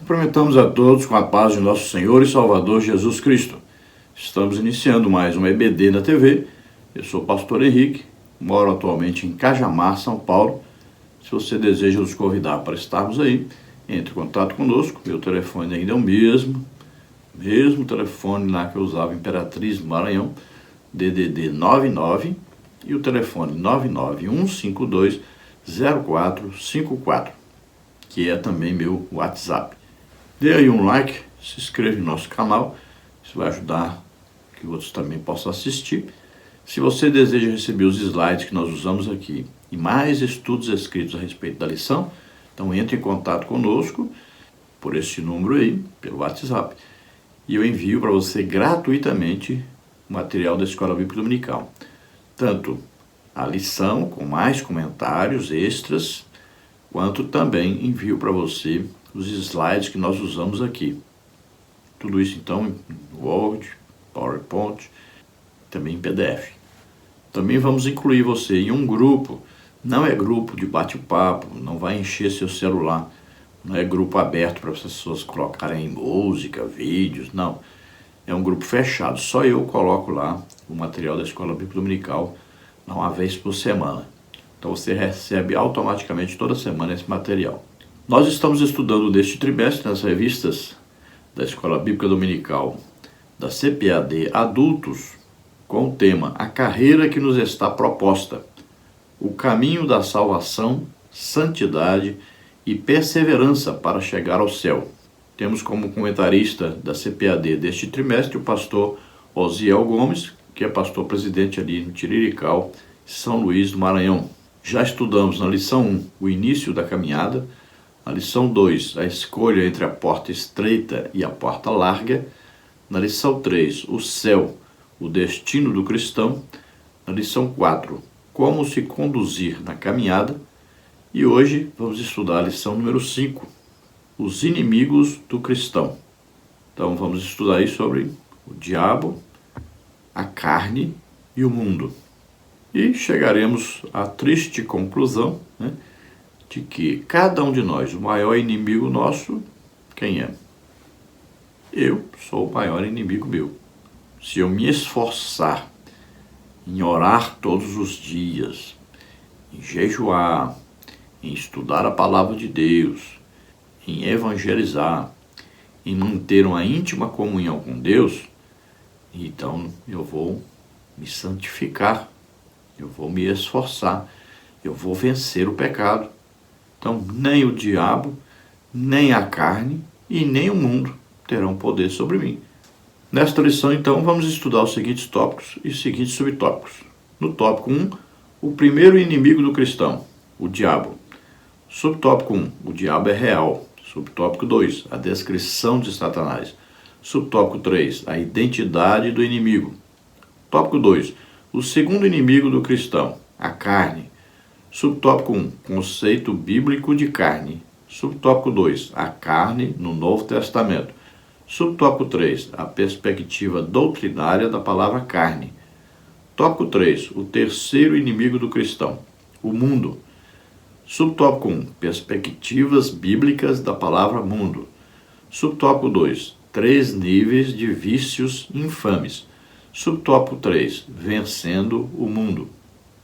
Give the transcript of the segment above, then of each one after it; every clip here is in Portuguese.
Cumprimentamos a todos com a paz de nosso Senhor e Salvador Jesus Cristo. Estamos iniciando mais um EBD na TV. Eu sou o pastor Henrique, moro atualmente em Cajamar, São Paulo. Se você deseja nos convidar para estarmos aí, entre em contato conosco. Meu telefone ainda é o mesmo telefone lá que eu usava em Imperatriz, no Maranhão, DDD 99, e o telefone 991520454, que é também meu WhatsApp. Dê aí um like, se inscreva no nosso canal, isso vai ajudar que outros também possam assistir. Se você deseja receber os slides que nós usamos aqui e mais estudos escritos a respeito da lição, então entre em contato conosco por esse número aí, pelo WhatsApp, e eu envio para você gratuitamente o material da Escola Bíblica Dominical. Tanto a lição com mais comentários extras, quanto também envio para você os slides que nós usamos aqui. Tudo isso então em Word, PowerPoint, também em PDF. Também vamos incluir você em um grupo. Não é grupo de bate-papo, não vai encher seu celular. Não é grupo aberto para as pessoas colocarem música, vídeos, não. É um grupo fechado, só eu coloco lá o material da Escola Bíblica Dominical uma vez por semana. Então você recebe automaticamente toda semana esse material. Nós estamos estudando neste trimestre nas revistas da Escola Bíblica Dominical da CPAD Adultos com o tema A Carreira que nos está proposta, o caminho da salvação, santidade e perseverança para chegar ao céu. Temos como comentarista da CPAD deste trimestre o pastor Osiel Gomes, que é pastor presidente ali no Tiriricau, São Luís do Maranhão. Já estudamos na lição 1 o início da caminhada, na lição 2 a escolha entre a porta estreita e a porta larga, na lição 3 o céu, o destino do cristão, na lição 4 como se conduzir na caminhada, e hoje vamos estudar a lição número 5, os inimigos do cristão. Então vamos estudar aí sobre o diabo, a carne e o mundo. E chegaremos à triste conclusão, de que cada um de nós, o maior inimigo nosso, quem é? Eu sou o maior inimigo meu. Se eu me esforçar em orar todos os dias, em jejuar, em estudar a palavra de Deus, em evangelizar, em manter uma íntima comunhão com Deus, então eu vou me santificar, eu vou me esforçar, eu vou vencer o pecado. Então nem o diabo, nem a carne e nem o mundo terão poder sobre mim. Nesta lição então vamos estudar os seguintes tópicos e os seguintes subtópicos. No tópico 1, o primeiro inimigo do cristão, o diabo. Subtópico 1, o diabo é real. Subtópico 2, a descrição de Satanás. Subtópico 3, a identidade do inimigo. Tópico 2, o segundo inimigo do cristão, a carne. Subtópico 1, conceito bíblico de carne. Subtópico 2, a carne no Novo Testamento. Subtópico 3, a perspectiva doutrinária da palavra carne. Tópico 3, o terceiro inimigo do cristão, o mundo. Subtópico 1, perspectivas bíblicas da palavra mundo. Subtópico 2, 3 níveis de vícios infames. Subtópico 3, vencendo o mundo.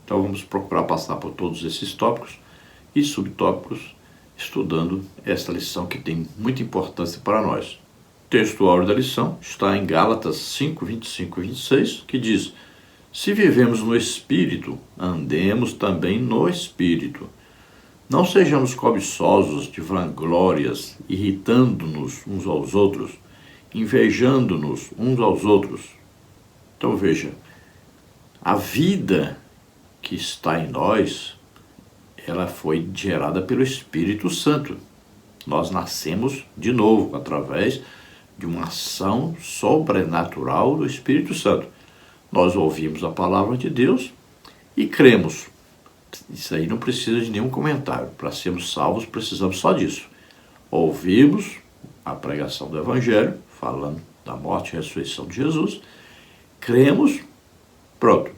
Então vamos procurar passar por todos esses tópicos e subtópicos, estudando esta lição que tem muita importância para nós. O texto áureo da lição está em Gálatas 5, 25 e 26, que diz: se vivemos no Espírito, andemos também no Espírito. Não sejamos cobiçosos de vanglórias, irritando-nos uns aos outros, invejando-nos uns aos outros. Então veja, a vida que está em nós, ela foi gerada pelo Espírito Santo. Nós nascemos de novo através de uma ação sobrenatural do Espírito Santo. Nós ouvimos a palavra de Deus e cremos. Isso aí não precisa de nenhum comentário. Para sermos salvos, precisamos só disso. Ouvimos a pregação do Evangelho, falando da morte e ressurreição de Jesus, cremos, pronto,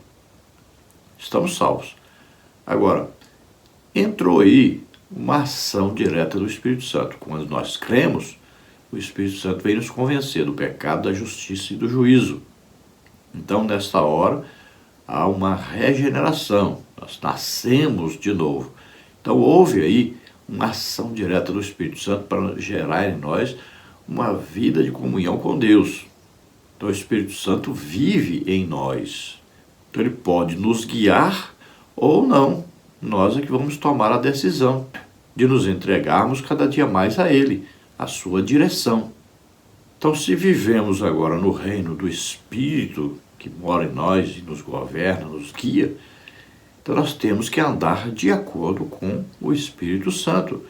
estamos salvos. Agora, entrou aí uma ação direta do Espírito Santo. Quando nós cremos, o Espírito Santo vem nos convencer do pecado, da justiça e do juízo. Então, nesta hora, há uma regeneração, nós nascemos de novo. Então, houve aí uma ação direta do Espírito Santo para gerar em nós uma vida de comunhão com Deus. Então, o Espírito Santo vive em nós. Então, ele pode nos guiar ou não. Nós é que vamos tomar a decisão de nos entregarmos cada dia mais a Ele, a sua direção. Então, se vivemos agora no reino do Espírito, que mora em nós e nos governa, nos guia, então nós temos que andar de acordo com o Espírito Santo.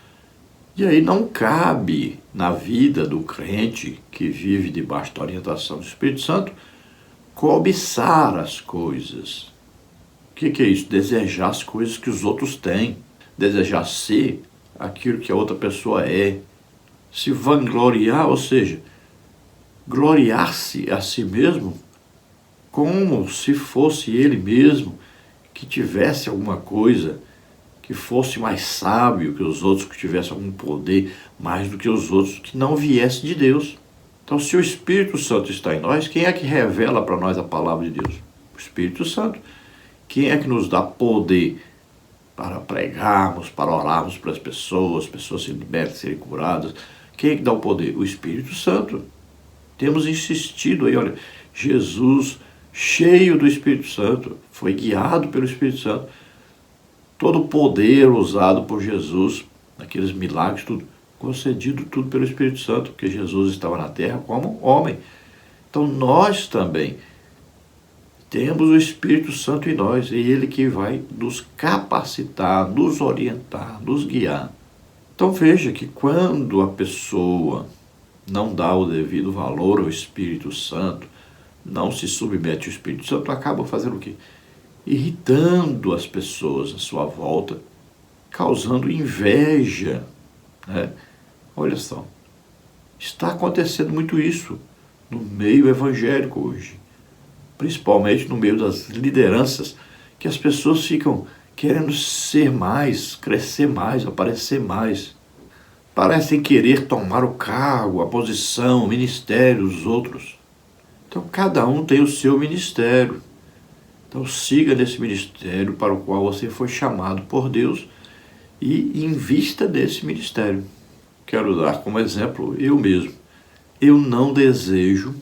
E aí não cabe na vida do crente que vive debaixo da orientação do Espírito Santo cobiçar as coisas. O que é isso? Desejar as coisas que os outros têm, desejar ser aquilo que a outra pessoa é, se vangloriar, ou seja, gloriar-se a si mesmo como se fosse ele mesmo, que tivesse alguma coisa, que fosse mais sábio que os outros, que tivesse algum poder mais do que os outros, que não viesse de Deus. Então, se o Espírito Santo está em nós, quem é que revela para nós a palavra de Deus? O Espírito Santo. Quem é que nos dá poder para pregarmos, para orarmos para as pessoas serem libertas, serem curadas? Quem é que dá o poder? O Espírito Santo. Temos insistido aí, olha, Jesus, cheio do Espírito Santo, foi guiado pelo Espírito Santo. Todo o poder usado por Jesus, naqueles milagres, tudo, concedido tudo pelo Espírito Santo, porque Jesus estava na terra como homem. Então nós também temos o Espírito Santo em nós, e Ele que vai nos capacitar, nos orientar, nos guiar. Então veja que quando a pessoa não dá o devido valor ao Espírito Santo, não se submete ao Espírito Santo, acaba fazendo o quê? Irritando as pessoas à sua volta, causando inveja, né? Olha só, está acontecendo muito isso no meio evangélico hoje, principalmente no meio das lideranças, que as pessoas ficam querendo ser mais, crescer mais, aparecer mais. Parecem querer tomar o cargo, a posição, o ministério dos outros. Então, cada um tem o seu ministério. Então, siga nesse ministério para o qual você foi chamado por Deus e invista nesse ministério. Quero dar como exemplo eu mesmo. Eu não desejo,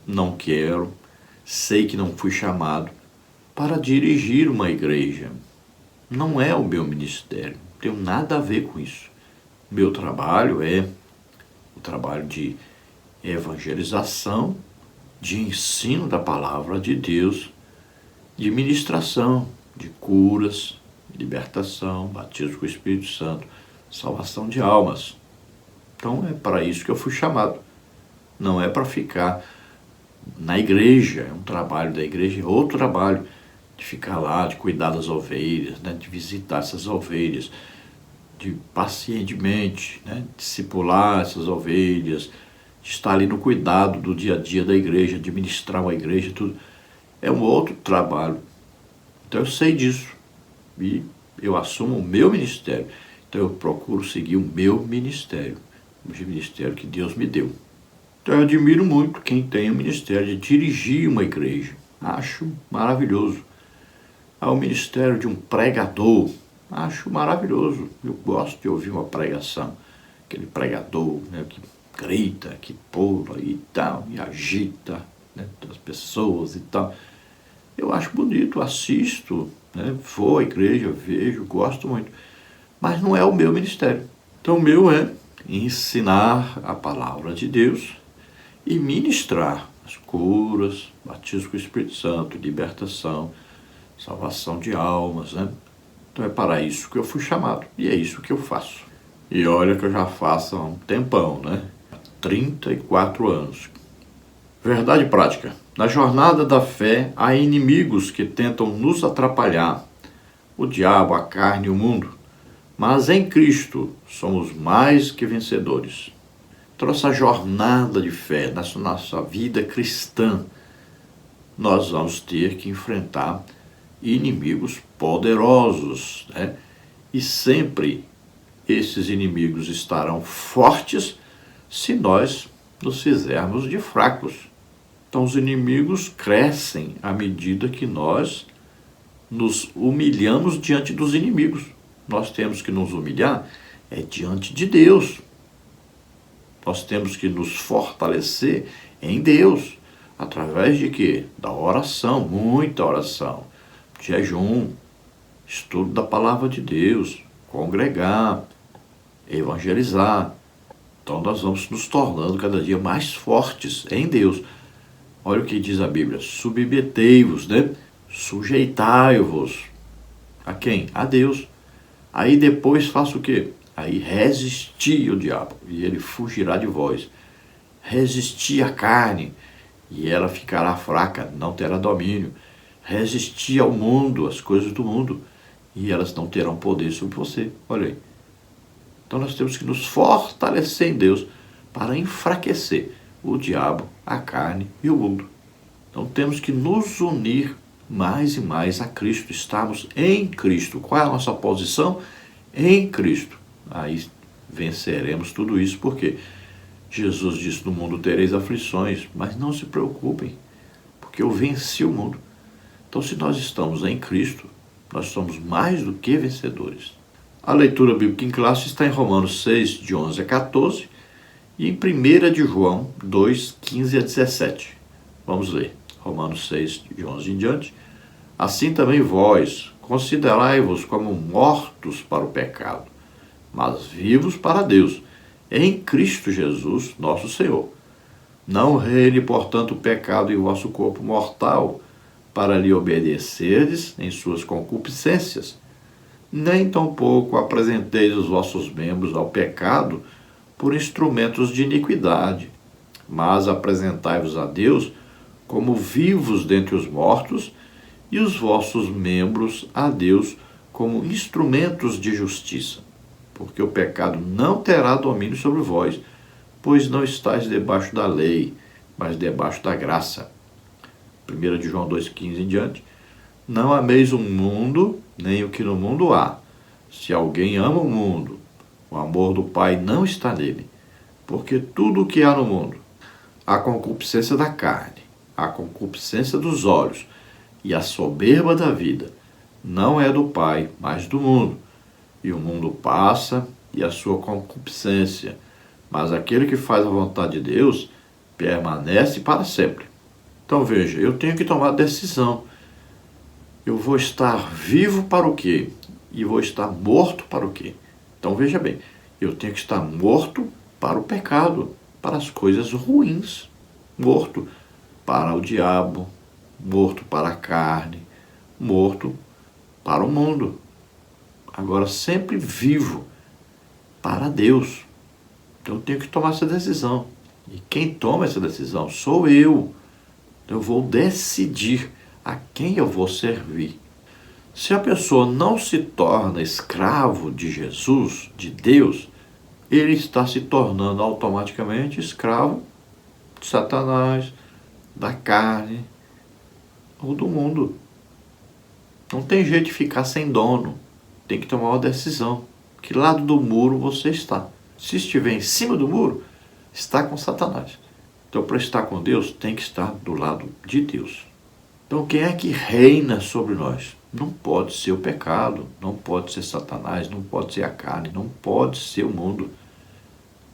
não quero, sei que não fui chamado para dirigir uma igreja. Não é o meu ministério, não tenho nada a ver com isso. Meu trabalho é o trabalho de evangelização, de ensino da palavra de Deus, de ministração, de curas, libertação, batismo com o Espírito Santo, salvação de almas. Então é para isso que eu fui chamado. Não é para ficar na igreja, é um trabalho da igreja, é outro trabalho de ficar lá, de cuidar das ovelhas, né, de visitar essas ovelhas, de pacientemente, né, discipular essas ovelhas, de estar ali no cuidado do dia a dia da igreja, administrar uma igreja, tudo. É um outro trabalho. Então eu sei disso e eu assumo o meu ministério. Então eu procuro seguir o meu ministério, o ministério que Deus me deu. Então eu admiro muito quem tem o ministério de dirigir uma igreja. Acho maravilhoso. Há o ministério de um pregador. Acho maravilhoso. Eu gosto de ouvir uma pregação. Aquele pregador, né, que grita, que pula e tal, e agita, né, as pessoas e tal. Eu acho bonito, assisto, né, vou à igreja, vejo, gosto muito. Mas não é o meu ministério. Então o meu é ensinar a palavra de Deus e ministrar as curas, batismo com o Espírito Santo, libertação, salvação de almas, né? Então é para isso que eu fui chamado e é isso que eu faço. E olha que eu já faço há um tempão, né? 34 anos. Verdade prática. Na jornada da fé há inimigos que tentam nos atrapalhar, o diabo, a carne e o mundo. Mas em Cristo somos mais que vencedores. Então essa jornada de fé, nessa nossa vida cristã, nós vamos ter que enfrentar inimigos poderosos, né? E sempre esses inimigos estarão fortes se nós nos fizermos de fracos. Então os inimigos crescem à medida que nós nos humilhamos diante dos inimigos. Nós temos que nos humilhar diante de Deus. Nós temos que nos fortalecer em Deus. Através de quê? Da oração, muita oração, jejum, estudo da palavra de Deus, congregar, evangelizar. Então nós vamos nos tornando cada dia mais fortes em Deus. Olha o que diz a Bíblia: submetei-vos, né? Sujeitai-vos. A quem? A Deus. Aí depois faça o quê? Aí resisti ao diabo, e ele fugirá de vós. Resisti à carne, e ela ficará fraca, não terá domínio. Resisti ao mundo, às coisas do mundo, e elas não terão poder sobre você. Olha aí. Então nós temos que nos fortalecer em Deus para enfraquecer o diabo, a carne e o mundo. Então temos que nos unir mais e mais a Cristo. Estamos em Cristo. Qual é a nossa posição? Em Cristo. Aí venceremos tudo isso, porque Jesus disse: no mundo tereis aflições, mas não se preocupem, porque eu venci o mundo. Então, se nós estamos em Cristo, nós somos mais do que vencedores. A leitura bíblica em classe está em Romanos 6, de 11 a 14, e em 1 de João 2, 15 a 17. Vamos ler. Romanos 6, de 11 em diante. Assim também vós, considerai-vos como mortos para o pecado, mas vivos para Deus, em Cristo Jesus, nosso Senhor. Não reine, portanto, o pecado em vosso corpo mortal, para lhe obedecerdes em suas concupiscências. Nem tampouco apresenteis os vossos membros ao pecado por instrumentos de iniquidade, mas apresentai-vos a Deus como vivos dentre os mortos, e os vossos membros a Deus como instrumentos de justiça. Porque o pecado não terá domínio sobre vós, pois não estáis debaixo da lei, mas debaixo da graça. 1 de João 2,15 em diante. Não ameis o mundo, nem o que no mundo há. Se alguém ama o mundo, o amor do Pai não está nele. Porque tudo o que há no mundo, a concupiscência da carne, a concupiscência dos olhos e a soberba da vida, não é do Pai, mas do mundo. E o mundo passa e a sua concupiscência, mas aquele que faz a vontade de Deus permanece para sempre. Então veja, eu tenho que tomar decisão. Eu vou estar vivo para o quê? E vou estar morto para o quê? Então veja bem, eu tenho que estar morto para o pecado, para as coisas ruins. Morto para o diabo, morto para a carne, morto para o mundo. Agora sempre vivo para Deus. Então eu tenho que tomar essa decisão. E quem toma essa decisão sou eu. Eu vou decidir a quem eu vou servir. Se a pessoa não se torna escravo de Jesus, de Deus, ele está se tornando automaticamente escravo de Satanás, da carne ou do mundo. Não tem jeito de ficar sem dono. Tem que tomar uma decisão. Que lado do muro você está? Se estiver em cima do muro, está com Satanás. Então, para estar com Deus, tem que estar do lado de Deus. Então, quem é que reina sobre nós? Não pode ser o pecado, não pode ser Satanás, não pode ser a carne, não pode ser o mundo.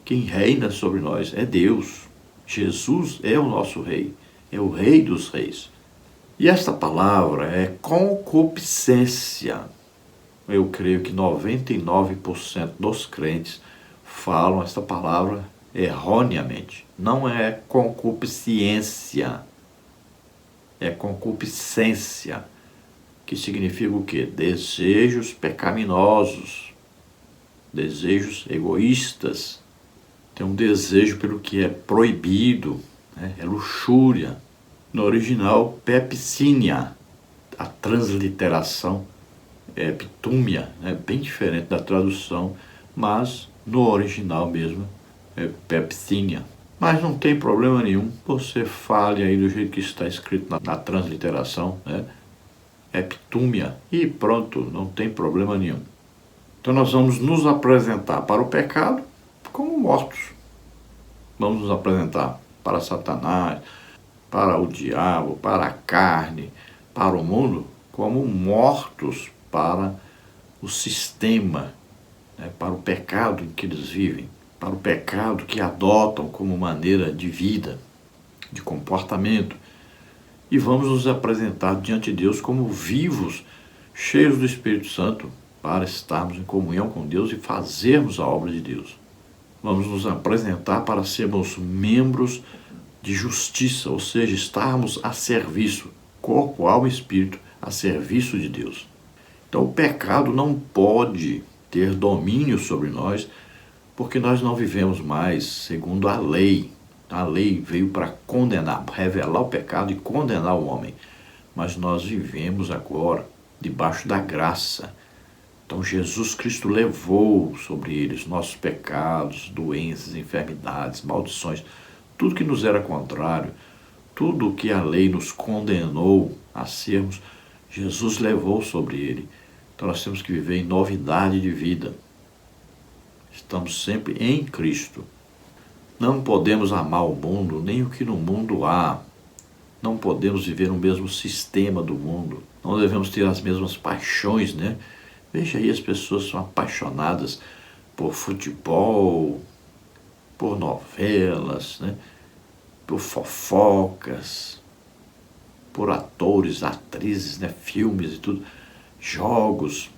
Quem reina sobre nós é Deus. Jesus é o nosso rei, é o rei dos reis. E esta palavra é concupiscência. Eu creio que 99% dos crentes falam esta palavra erroneamente. Não é concupiscência, é concupiscência, que significa o quê? Desejos pecaminosos, desejos egoístas. Tem um desejo pelo que é proibido, né? É luxúria. No original, pepsínia, a transliteração é epitúmia, né? Bem diferente da tradução, mas no original mesmo é pepsínia. Mas não tem problema nenhum, você fale aí do jeito que está escrito na transliteração, né? Epitúmia, e pronto, não tem problema nenhum. Então nós vamos nos apresentar para o pecado como mortos. Vamos nos apresentar para Satanás, para o diabo, para a carne, para o mundo, como mortos para o sistema, né, para o pecado em que eles vivem, para o pecado que adotam como maneira de vida, de comportamento. E vamos nos apresentar diante de Deus como vivos, cheios do Espírito Santo, para estarmos em comunhão com Deus e fazermos a obra de Deus. Vamos nos apresentar para sermos membros de justiça, ou seja, estarmos a serviço, corpo, alma e espírito, a serviço de Deus. Então o pecado não pode ter domínio sobre nós, porque nós não vivemos mais segundo a lei. A lei veio para condenar, revelar o pecado e condenar o homem. Mas nós vivemos agora debaixo da graça. Então Jesus Cristo levou sobre eles nossos pecados, doenças, enfermidades, maldições, tudo que nos era contrário, tudo que a lei nos condenou a sermos, Jesus levou sobre ele. Então nós temos que viver em novidade de vida. Estamos sempre em Cristo. Não podemos amar o mundo, nem o que no mundo há. Não podemos viver no mesmo sistema do mundo. Não devemos ter as mesmas paixões, né? Veja aí, as pessoas são apaixonadas por futebol, por novelas, né? Por fofocas, por atores, atrizes, né? Filmes e tudo, jogos.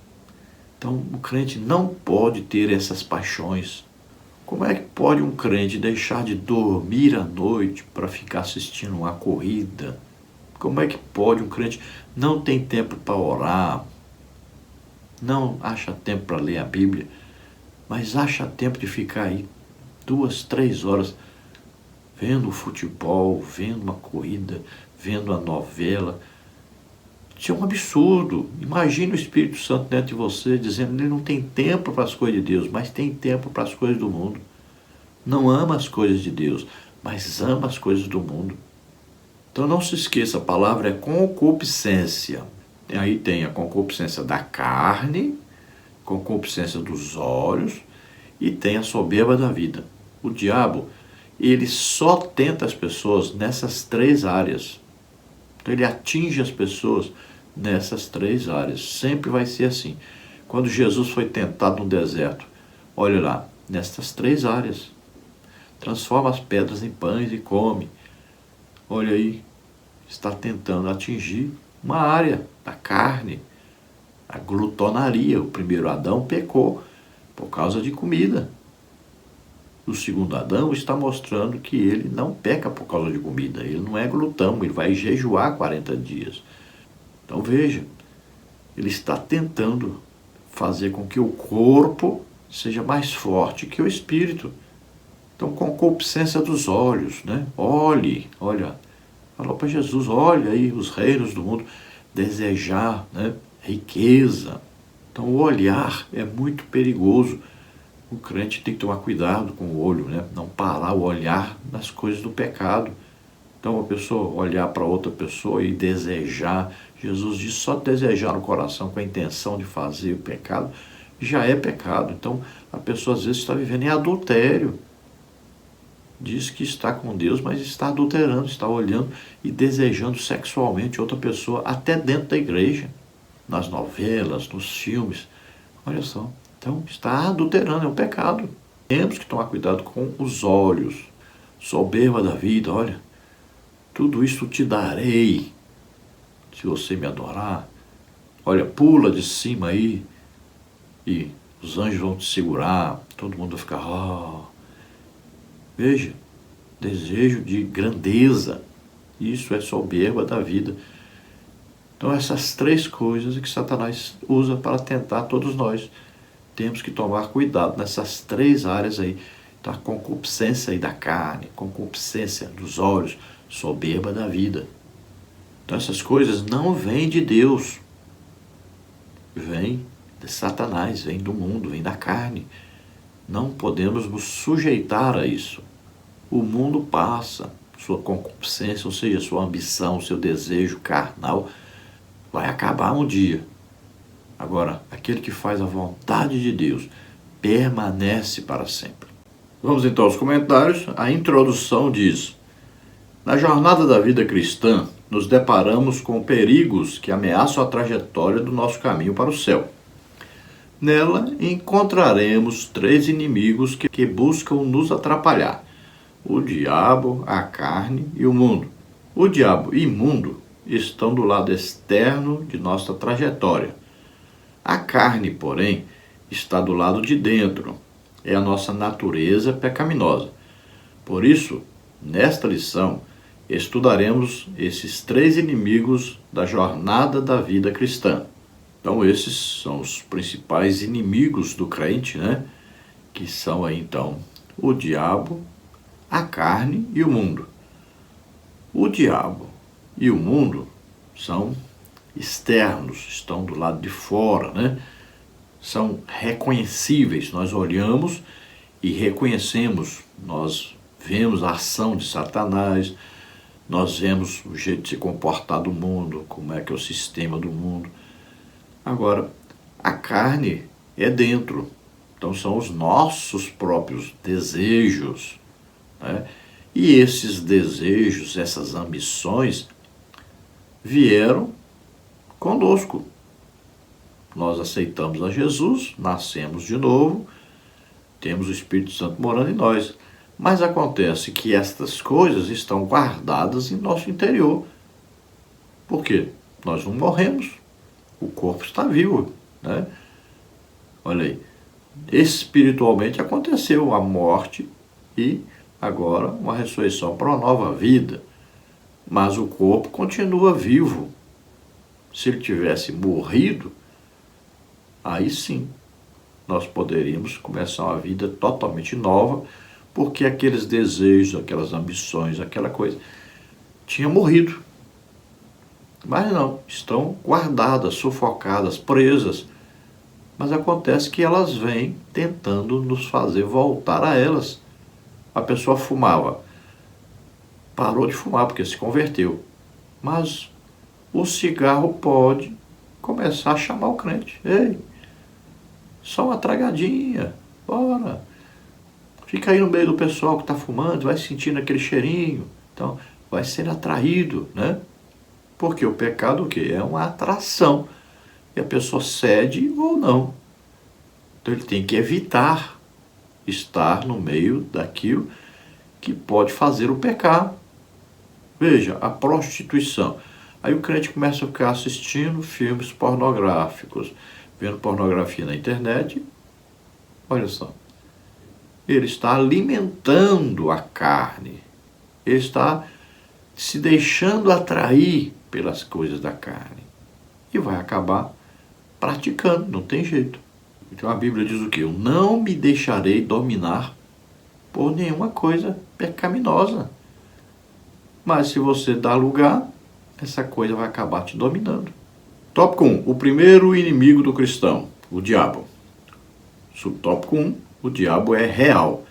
Então, o crente não pode ter essas paixões. Como é que pode um crente deixar de dormir à noite para ficar assistindo uma corrida? Como é que pode um crente não ter tempo para orar? Não acha tempo para ler a Bíblia, mas acha tempo de ficar aí 2, 3 horas vendo o futebol, vendo uma corrida, vendo a novela. Isso é um absurdo. Imagine o Espírito Santo dentro de você dizendo que ele não tem tempo para as coisas de Deus, mas tem tempo para as coisas do mundo. Não ama as coisas de Deus, mas ama as coisas do mundo. Então não se esqueça, a palavra é concupiscência. Aí tem a concupiscência da carne, concupiscência dos olhos e tem a soberba da vida. O diabo, ele só tenta as pessoas nessas 3 áreas. Então ele atinge as pessoas nessas 3 áreas. Sempre vai ser assim. Quando Jesus foi tentado no deserto, olha lá, nessas 3 áreas. Transforma as pedras em pães e come. Olha aí, está tentando atingir uma área da carne, a glutonaria. O primeiro Adão pecou por causa de comida. O segundo Adão está mostrando que ele não peca por causa de comida, ele não é glutão, ele vai jejuar 40 dias. Então veja, ele está tentando fazer com que o corpo seja mais forte que o espírito. Então, concupiscência dos olhos, né? Olha, falou para Jesus, olha aí os reinos do mundo, desejar, né? Riqueza. Então, o olhar é muito perigoso. O crente tem que tomar cuidado com o olho, né? Não parar o olhar nas coisas do pecado. Então, a pessoa olhar para outra pessoa e desejar, Jesus diz, só desejar no coração com a intenção de fazer o pecado, já é pecado. Então, a pessoa às vezes está vivendo em adultério. Diz que está com Deus, mas está adulterando, está olhando e desejando sexualmente outra pessoa, até dentro da igreja, nas novelas, nos filmes. Olha só, então está adulterando, é um pecado. Temos que tomar cuidado com os olhos. Soberba da vida, olha, tudo isso te darei, se você me adorar. Olha, pula de cima aí, e os anjos vão te segurar, todo mundo vai ficar, Veja, desejo de grandeza, isso é soberba da vida. Então essas 3 coisas que Satanás usa para tentar todos nós. Temos que tomar cuidado nessas 3 áreas aí. Então a concupiscência aí da carne, concupiscência dos olhos, soberba da vida. Então essas coisas não vêm de Deus. Vêm de Satanás, vêm do mundo, vêm da carne. Não podemos nos sujeitar a isso. O mundo passa, sua concupiscência, ou seja, sua ambição, seu desejo carnal, vai acabar um dia. Agora, aquele que faz a vontade de Deus permanece para sempre. Vamos então aos comentários. A introdução diz: na jornada da vida cristã, nos deparamos com perigos que ameaçam a trajetória do nosso caminho para o céu. Nela encontraremos três inimigos que buscam nos atrapalhar: o diabo, a carne e o mundo. O diabo e o mundo estão do lado externo de nossa trajetória. A carne, porém, está do lado de dentro. É a nossa natureza pecaminosa. Por isso, nesta lição, estudaremos esses três inimigos da jornada da vida cristã. Então, esses são os principais inimigos do crente, né? Que são aí, então, o diabo, a carne e o mundo. O diabo e o mundo são externos, estão do lado de fora, né? São reconhecíveis. Nós olhamos e reconhecemos, nós vemos a ação de Satanás, nós vemos o jeito de se comportar do mundo, como é que é o sistema do mundo. Agora, a carne é dentro, então são os nossos próprios desejos, né? E esses desejos, essas ambições, vieram conosco. Nós aceitamos a Jesus, nascemos de novo, temos o Espírito Santo morando em nós. Mas acontece que estas coisas estão guardadas em nosso interior. Por quê? Nós não morremos. O corpo está vivo, né? Olha aí. Espiritualmente aconteceu a morte e agora uma ressurreição para uma nova vida. Mas o corpo continua vivo. Se ele tivesse morrido, aí sim, nós poderíamos começar uma vida totalmente nova, porque aqueles desejos, aquelas ambições, aquela coisa, tinha morrido. Mas não, estão guardadas, sufocadas, presas. Mas acontece que elas vêm tentando nos fazer voltar a elas. A pessoa fumava, parou de fumar porque se converteu. Mas o cigarro pode começar a chamar o crente. Ei, só uma tragadinha, bora. Fica aí no meio do pessoal que está fumando, vai sentindo aquele cheirinho. Então, vai ser atraído, né? Porque o pecado o quê? É uma atração. E a pessoa cede ou não. Então, ele tem que evitar estar no meio daquilo que pode fazer o pecar. Veja, a prostituição. Aí o crente começa a ficar assistindo filmes pornográficos, vendo pornografia na internet. Olha só. Ele está alimentando a carne. Ele está se deixando atrair pelas coisas da carne. E vai acabar praticando, não tem jeito. Então a Bíblia diz o quê? Eu não me deixarei dominar por nenhuma coisa pecaminosa. Mas se você dá lugar, essa coisa vai acabar te dominando. Tópico 1. O primeiro inimigo do cristão, o diabo. Subtópico 1. O diabo é real.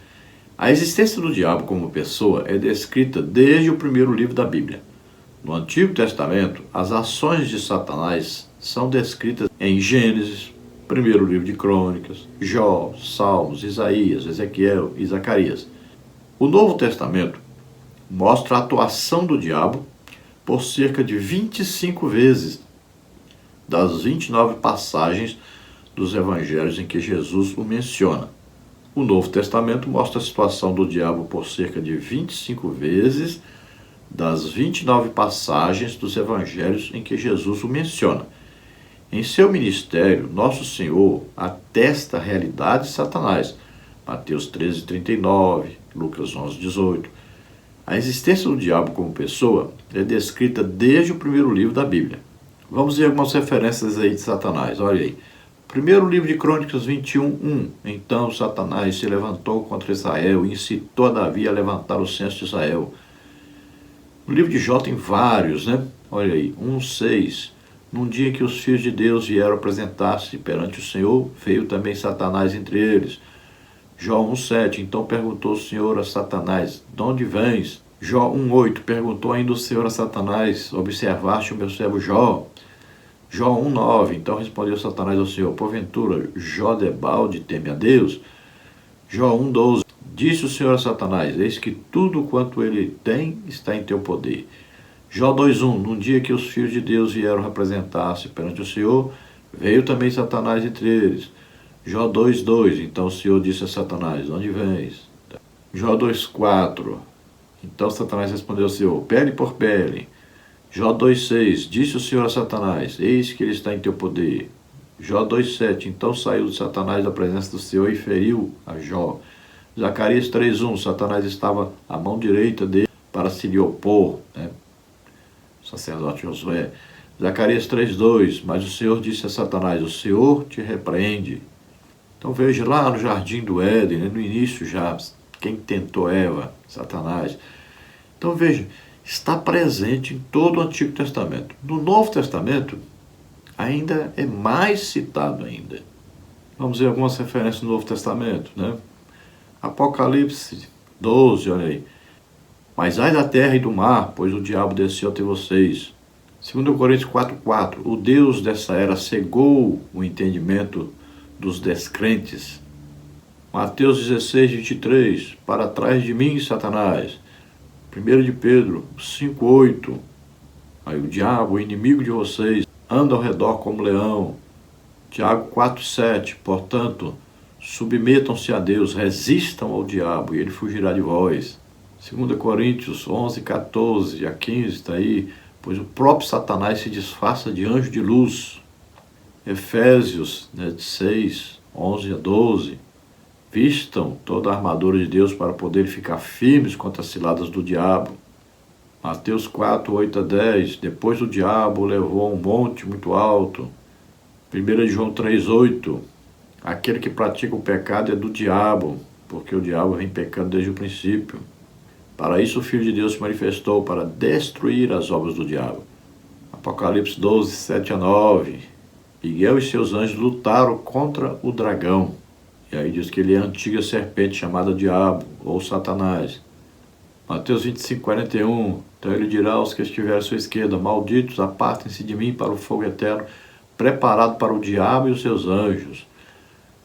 A existência do diabo como pessoa é descrita desde o primeiro livro da Bíblia. No Antigo Testamento, as ações de Satanás são descritas em Gênesis, primeiro livro de Crônicas, Jó, Salmos, Isaías, Ezequiel e Zacarias. O Novo Testamento mostra a atuação do diabo por cerca de 25 vezes das 29 passagens dos evangelhos em que Jesus o menciona. O Novo Testamento mostra a situação do diabo por cerca de 25 vezes das 29 passagens dos evangelhos em que Jesus o menciona. Em seu ministério, Nosso Senhor atesta a realidade de Satanás. Mateus 13:39, Lucas 11:18. A existência do diabo como pessoa é descrita desde o primeiro livro da Bíblia. Vamos ver algumas referências aí de Satanás. Olha aí. Primeiro livro de Crônicas 21:1. Então Satanás se levantou contra Israel e incitou a Davi a levantar o censo de Israel. No livro de Jó tem vários, né? Olha aí. 1:6. Num dia em que os filhos de Deus vieram apresentar-se perante o Senhor, veio também Satanás entre eles. Jó 1:7. Então perguntou o Senhor a Satanás: de onde vens? Jó 1:8. Perguntou ainda o Senhor a Satanás: observaste o meu servo Jó? Jó 1:9. Então respondeu Satanás ao Senhor: porventura Jó debalde teme a Deus? Jó 1:12. Disse o Senhor a Satanás: eis que tudo quanto ele tem está em teu poder. Jó 2:1. Num dia que os filhos de Deus vieram representar-se perante o Senhor, veio também Satanás entre eles. Jó 2:2. Então o Senhor disse a Satanás: onde vens? Jó 2:4. Então Satanás respondeu ao Senhor: pele por pele. Jó 2:6. Disse o Senhor a Satanás: eis que ele está em teu poder. Jó 2:7. Então saiu Satanás da presença do Senhor e feriu a Jó. Zacarias 3:1. Satanás estava à mão direita dele para se lhe opor, o sacerdote Josué. Zacarias 3:2. Mas o Senhor disse a Satanás: o Senhor te repreende. Então veja lá no jardim do Éden, no início já, quem tentou Eva? Satanás. Então veja, está presente em todo o Antigo Testamento. No Novo Testamento, ainda é mais citado ainda. Vamos ver algumas referências no Novo Testamento, Apocalipse 12, olha aí. Mas ai da terra e do mar, pois o diabo desceu até vocês. 2 Coríntios 4:4. O Deus dessa era cegou o entendimento dos descrentes. Mateus 16:23. Para trás de mim, Satanás. 1 de Pedro 5:8. Aí o diabo, o inimigo de vocês, anda ao redor como leão. Tiago 4:7. Portanto, submetam-se a Deus, resistam ao diabo e ele fugirá de vós. 2 Coríntios 11:14 a 15 está aí. Pois o próprio Satanás se disfarça de anjo de luz. Efésios 6:11 a 12. Vistam toda a armadura de Deus para poder ficar firmes contra as ciladas do diabo. Mateus 4:8 a 10. Depois o diabo o levou a um monte muito alto. 1 João 3:8. Aquele que pratica o pecado é do diabo, porque o diabo vem pecando desde o princípio. Para isso o Filho de Deus se manifestou, para destruir as obras do diabo. Apocalipse 12:7 a 9. Miguel e seus anjos lutaram contra o dragão. E aí diz que ele é a antiga serpente chamada diabo, ou Satanás. Mateus 25:41. Então ele dirá aos que estiverem à sua esquerda: malditos, apartem-se de mim para o fogo eterno, preparado para o diabo e os seus anjos.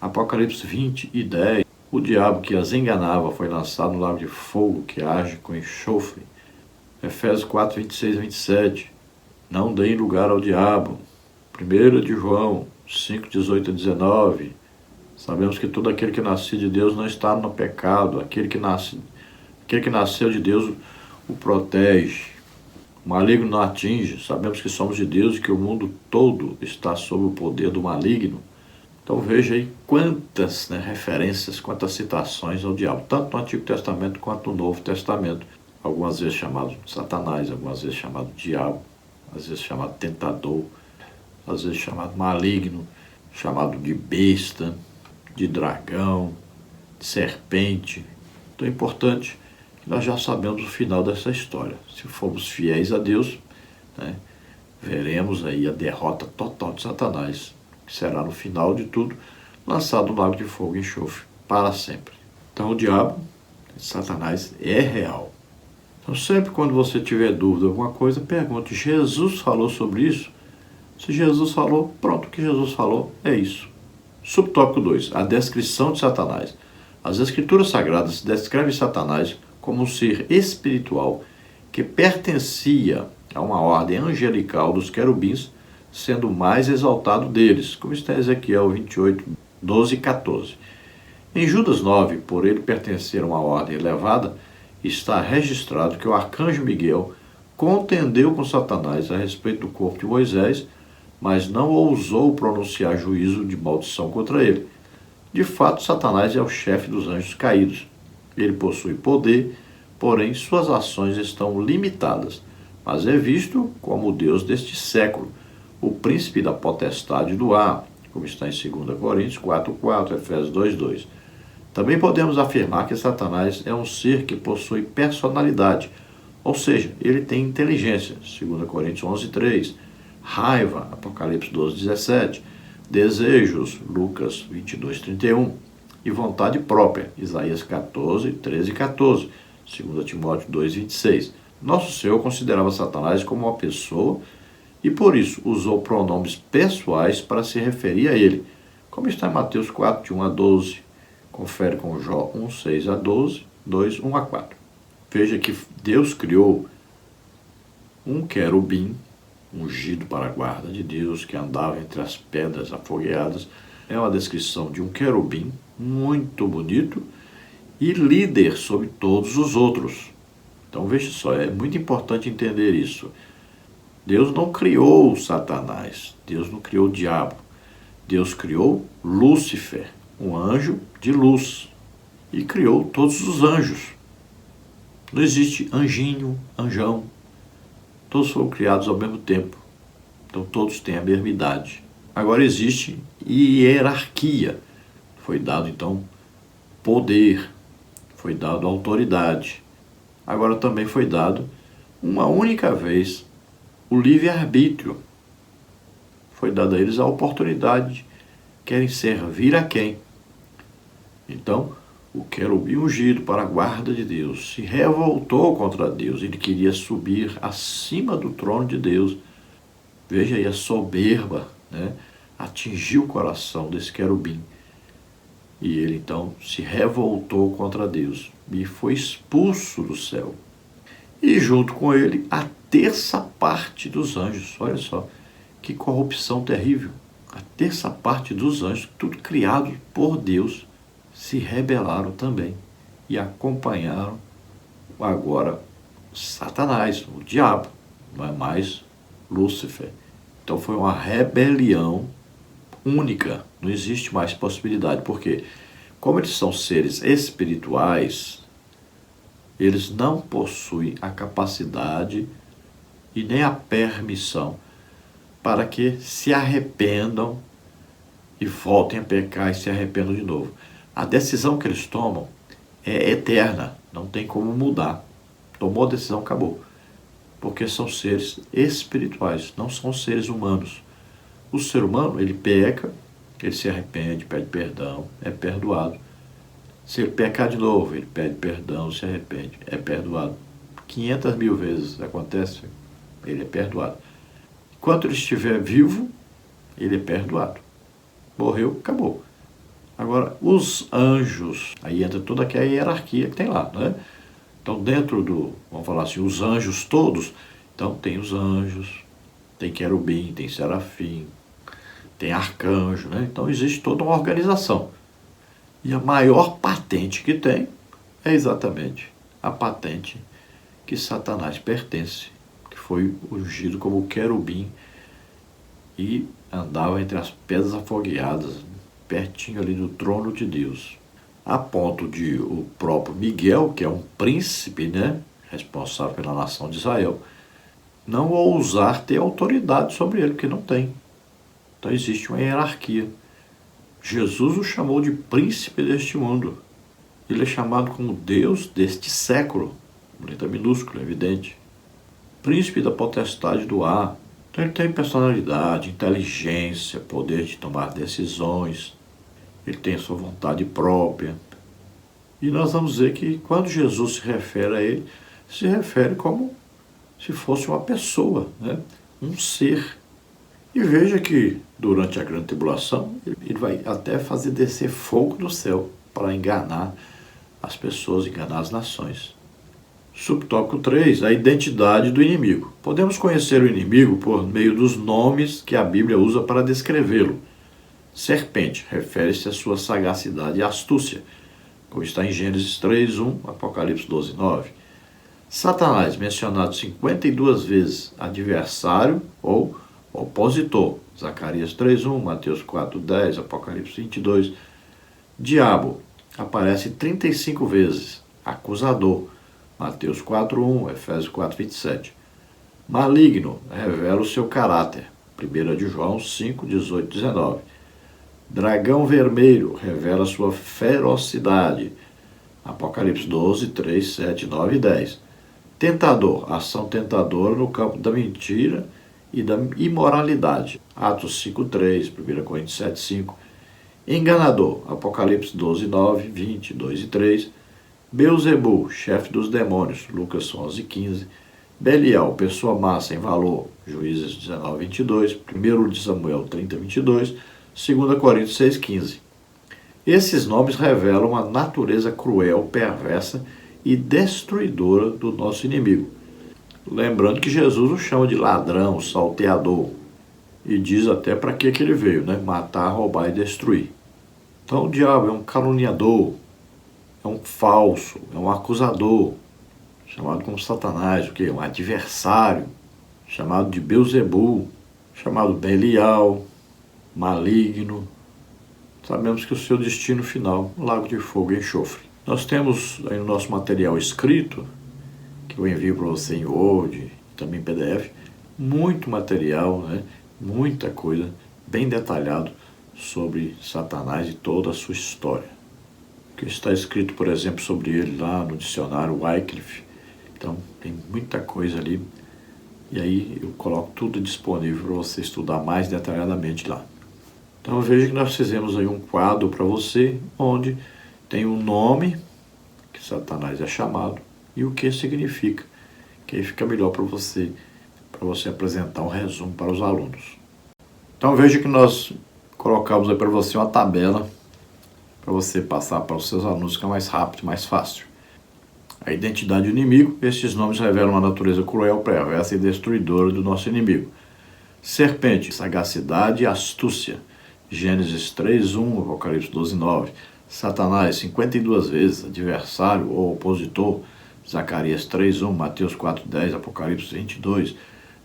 Apocalipse 20:10. O diabo que as enganava foi lançado no lago de fogo que arde com enxofre. Efésios 4:26 a 27. Não deem lugar ao diabo. 1 de João 5:18 a 19. Sabemos que todo aquele que nasce de Deus não está no pecado. Aquele que nasceu de Deus o protege. O maligno não atinge. Sabemos que somos de Deus e que o mundo todo está sob o poder do maligno. Então veja aí quantas referências, quantas citações ao diabo, tanto no Antigo Testamento quanto no Novo Testamento. Algumas vezes chamado Satanás, algumas vezes chamado diabo, às vezes chamado tentador, às vezes chamado maligno, chamado de besta, de dragão, de serpente. Então é importante que nós já sabemos o final dessa história. Se formos fiéis a Deus, veremos aí a derrota total de Satanás, que será no final de tudo lançado no lago de fogo e enxofre para sempre. Então o diabo, Satanás, é real. Então sempre quando você tiver dúvida de alguma coisa, pergunte: Jesus falou sobre isso? Se Jesus falou, pronto, o que Jesus falou é isso. Subtópico 2. A descrição de Satanás. As Escrituras Sagradas descrevem Satanás como um ser espiritual que pertencia a uma ordem angelical dos querubins, sendo o mais exaltado deles, como está em Ezequiel 28, 12 e 14. Em Judas 9, por ele pertencer a uma ordem elevada, está registrado que o arcanjo Miguel contendeu com Satanás a respeito do corpo de Moisés, mas não ousou pronunciar juízo de maldição contra ele. De fato, Satanás é o chefe dos anjos caídos. Ele possui poder, porém suas ações estão limitadas, mas é visto como o Deus deste século, o príncipe da potestade do ar, como está em 2 Coríntios 4:4, Efésios 2:2. Também podemos afirmar que Satanás é um ser que possui personalidade, ou seja, ele tem inteligência, 2 Coríntios 11:3, raiva, Apocalipse 12:17, desejos, Lucas 22:31, e vontade própria, Isaías 14:13 e 14, 2 Timóteo 2:26. Nosso Senhor considerava Satanás como uma pessoa e por isso usou pronomes pessoais para se referir a ele, como está em Mateus 4, de 1 a 12, Confere com Jó 1, 6 a 12, 2, 1 a 4. Veja que Deus criou um querubim ungido para a guarda de Deus, que andava entre as pedras afogueadas. É uma descrição de um querubim muito bonito e líder sobre todos os outros. Então veja só, é muito importante entender isso. Deus não criou Satanás, Deus não criou o diabo. Deus criou Lúcifer, um anjo de luz, e criou todos os anjos. Não existe anjinho, anjão. Todos foram criados ao mesmo tempo. Então todos têm a mesma idade. Agora existe hierarquia. Foi dado então poder, foi dado autoridade. Agora também foi dado uma única vez o livre-arbítrio. Foi dada a eles a oportunidade, querem servir a quem? Então, o querubim ungido para a guarda de Deus se revoltou contra Deus. Ele queria subir acima do trono de Deus. Veja aí a soberba, né? Atingiu o coração desse querubim. E ele então se revoltou contra Deus e foi expulso do céu. E junto com ele a terça parte dos anjos. Olha só, que corrupção terrível. A terça parte dos anjos, tudo criado por Deus, se rebelaram também e acompanharam agora Satanás, o diabo, não é mais Lúcifer. Então foi uma rebelião única, não existe mais possibilidade, porque como eles são seres espirituais, eles não possuem a capacidade e nem a permissão para que se arrependam e voltem a pecar e se arrependam de novo. A decisão que eles tomam é eterna, não tem como mudar. Tomou a decisão, acabou. Porque são seres espirituais, não são seres humanos. O ser humano, ele peca, ele se arrepende, pede perdão, é perdoado. Se ele pecar de novo, ele pede perdão, se arrepende, é perdoado. 500 mil vezes acontece, ele é perdoado. Enquanto ele estiver vivo, ele é perdoado. Morreu, acabou. Agora, os anjos, aí entra toda aquela hierarquia que tem lá, né? Então, dentro do, vamos falar assim, os anjos todos, então tem os anjos, tem querubim, tem serafim, tem arcanjo, né? Então, existe toda uma organização. E a maior patente que tem é exatamente a patente que Satanás pertence, que foi ungido como querubim e andava entre as pedras afogueadas, pertinho ali do trono de Deus. A ponto de o próprio Miguel, que é um príncipe, né, responsável pela nação de Israel, não ousar ter autoridade sobre ele, porque não tem. Então existe uma hierarquia. Jesus o chamou de príncipe deste mundo. Ele é chamado como Deus deste século. Letra minúscula, evidente. Príncipe da potestade do ar. Então ele tem personalidade, inteligência, poder de tomar decisões. Ele tem a sua vontade própria. E nós vamos ver que quando Jesus se refere a ele, se refere como se fosse uma pessoa, né? Um ser. E veja que durante a grande tribulação, ele vai até fazer descer fogo do céu para enganar as pessoas, enganar as nações. Subtópico 3, a identidade do inimigo. Podemos conhecer o inimigo por meio dos nomes que a Bíblia usa para descrevê-lo. Serpente, refere-se à sua sagacidade e astúcia, como está em Gênesis 3, 1, Apocalipse 12, 9. Satanás, mencionado 52 vezes, adversário ou opositor, Zacarias 3, 1, Mateus 4, 10, Apocalipse 22. Diabo, aparece 35 vezes, acusador, Mateus 4, 1, Efésios 4, 27. Maligno, revela o seu caráter, 1 de João 5, 18, 19. Dragão vermelho, revela sua ferocidade, Apocalipse 12, 3, 7, 9 e 10. Tentador, ação tentadora no campo da mentira e da imoralidade, Atos 5, 3, 1 Coríntios 7, 5. Enganador, Apocalipse 12, 9, 20, 2 e 3. Beuzebu, chefe dos demônios, Lucas 11, 15. Belial, pessoa má sem valor, Juízes 19, 22. 1 de Samuel 30, 22. 2 Coríntios 6, 15. Esses nomes revelam a natureza cruel, perversa e destruidora do nosso inimigo. Lembrando que Jesus o chama de ladrão, salteador, e diz até para que ele veio, né? Matar, roubar e destruir. Então o diabo é um caluniador, é um falso, é um acusador, chamado como Satanás, o quê? Um adversário, chamado de Belzebu, chamado Belial, maligno. Sabemos que o seu destino final, lago de fogo e enxofre. Nós temos aí no nosso material escrito, que eu envio para você em Word e também em PDF, muito material, né? Muita coisa, bem detalhado sobre Satanás e toda a sua história. Que está escrito, por exemplo, sobre ele lá no dicionário Wycliffe. Então, tem muita coisa ali. E aí eu coloco tudo disponível para você estudar mais detalhadamente lá. Então veja que nós fizemos aí um quadro para você, onde tem o nome que Satanás é chamado e o que significa, que aí fica melhor para você apresentar um resumo para os alunos. Então veja que nós colocamos aí para você uma tabela para você passar para os seus alunos, que é mais rápido, mais fácil. A identidade do inimigo, esses nomes revelam a natureza cruel, perversa e destruidora do nosso inimigo. Serpente, sagacidade e astúcia. Gênesis 3:1, Apocalipse 12:9. Satanás, 52 vezes, adversário ou opositor. Zacarias 3:1, Mateus 4:10, Apocalipse 22.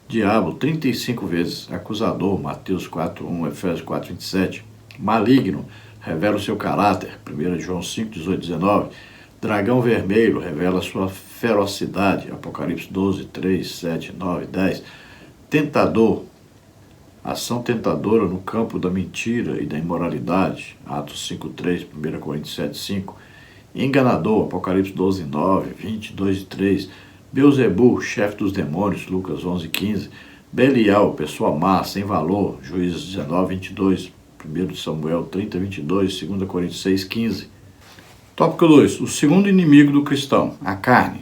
Diabo, 35 vezes, acusador. Mateus 4:1, Efésios 4:27. Maligno, revela o seu caráter. 1 João 5:18-19. Dragão vermelho, revela a sua ferocidade. Apocalipse 12:3, 7, 9, 10. Tentador, ação tentadora no campo da mentira e da imoralidade, Atos 5:3, 1 Coríntios 7:5. Enganador, Apocalipse 12:9, 22:3. Belzebu, chefe dos demônios, Lucas 11:15. Belial, pessoa má, sem valor, Juízes 19:22. 1 Samuel 30:22, 2 Coríntios 6:15. Tópico 2. O segundo inimigo do cristão, a carne.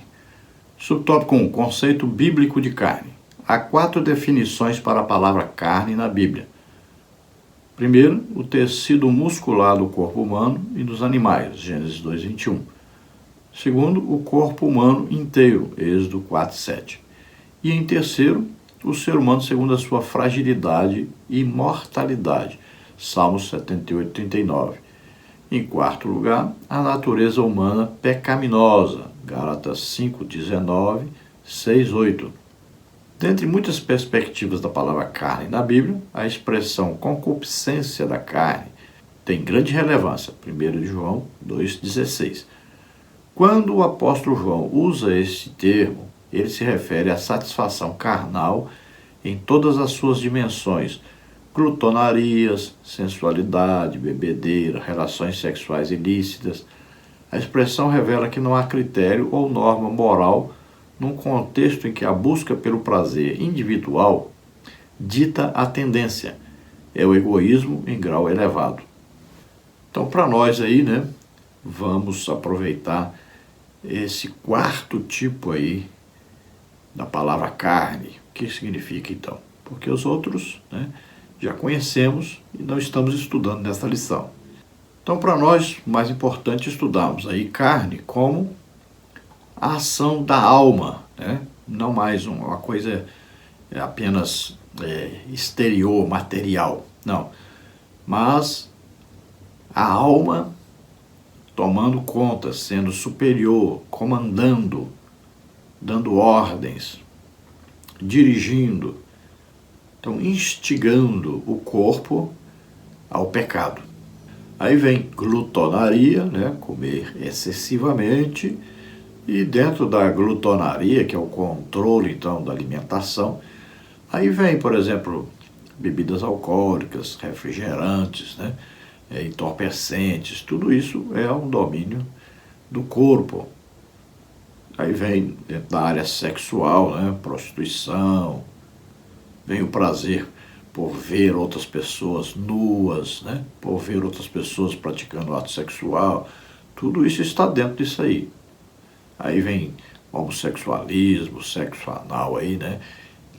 Subtópico 1. Conceito bíblico de carne. Há 4 definições para a palavra carne na Bíblia. Primeiro, o tecido muscular do corpo humano e dos animais, Gênesis 2:21. Segundo, o corpo humano inteiro, Êxodo 4:7. E em terceiro, o ser humano segundo a sua fragilidade e mortalidade, Salmos 78:39. Em quarto lugar, a natureza humana pecaminosa, Gálatas 5:19, 6:8. Dentre muitas perspectivas da palavra carne na Bíblia, a expressão concupiscência da carne tem grande relevância, 1 João 2,16. Quando o apóstolo João usa esse termo, ele se refere à satisfação carnal em todas as suas dimensões, glutonarias, sensualidade, bebedeira, relações sexuais ilícitas. A expressão revela que não há critério ou norma moral num contexto em que a busca pelo prazer individual dita a tendência, é o egoísmo em grau elevado. Então, para nós aí, né, vamos aproveitar esse quarto tipo aí da palavra carne. O que significa então? Porque os outros, né, já conhecemos e não estamos estudando nessa lição. Então, para nós, mais importante estudarmos aí carne como a ação da alma, né? Não mais uma coisa apenas exterior, material, não. Mas a alma tomando conta, sendo superior, comandando, dando ordens, dirigindo, então instigando o corpo ao pecado. Aí vem glutonaria, né? Comer excessivamente. E dentro da glutonaria, que é o controle, então, da alimentação, aí vem, por exemplo, bebidas alcoólicas, refrigerantes, né, entorpecentes, tudo isso é um domínio do corpo. Aí vem dentro da área sexual, né, prostituição, vem o prazer por ver outras pessoas nuas, né, por ver outras pessoas praticando ato sexual, tudo isso está dentro disso aí. Aí vem homossexualismo, sexo anal aí, né?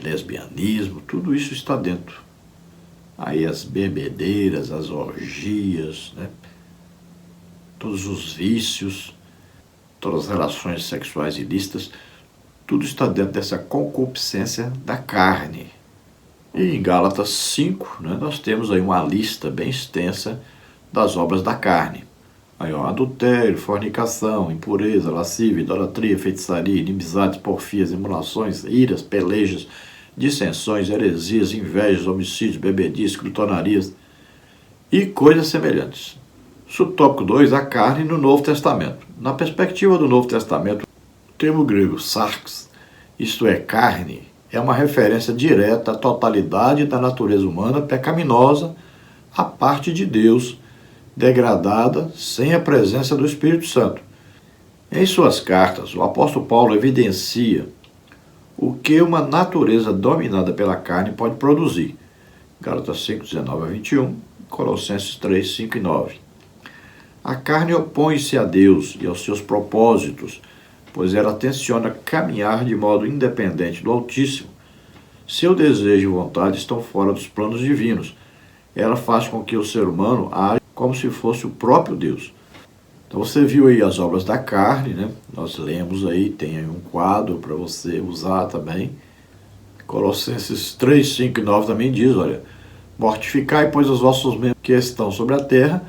Lesbianismo, tudo isso está dentro. Aí as bebedeiras, as orgias, né? todos os vícios, todas as relações sexuais ilícitas, tudo está dentro dessa concupiscência da carne. E em Gálatas 5, né, nós temos aí uma lista bem extensa das obras da carne. Aí, ó, adultério, fornicação, impureza, lascívia, idolatria, feitiçaria, inimizades, porfias, emulações, iras, pelejas, dissensões, heresias, invejas, homicídios, bebedices, glutonarias e coisas semelhantes. Subtópico 2, a carne no Novo Testamento. Na perspectiva do Novo Testamento, o termo grego sarx, isto é, carne, é uma referência direta à totalidade da natureza humana pecaminosa, à parte de Deus, degradada, sem a presença do Espírito Santo. Em suas cartas, o apóstolo Paulo evidencia o que uma natureza dominada pela carne pode produzir. Gálatas 5, 19 a 21, Colossenses 3, 5 e 9. A carne opõe-se a Deus e aos seus propósitos, pois ela tenciona caminhar de modo independente do Altíssimo. Seu desejo e vontade estão fora dos planos divinos. Ela faz com que o ser humano age como se fosse o próprio Deus. Então você viu aí as obras da carne, né? Nós lemos aí, tem aí um quadro para você usar também. Colossenses 3, 5 e 9 também diz, olha, mortificai, pois, os vossos membros que estão sobre a terra,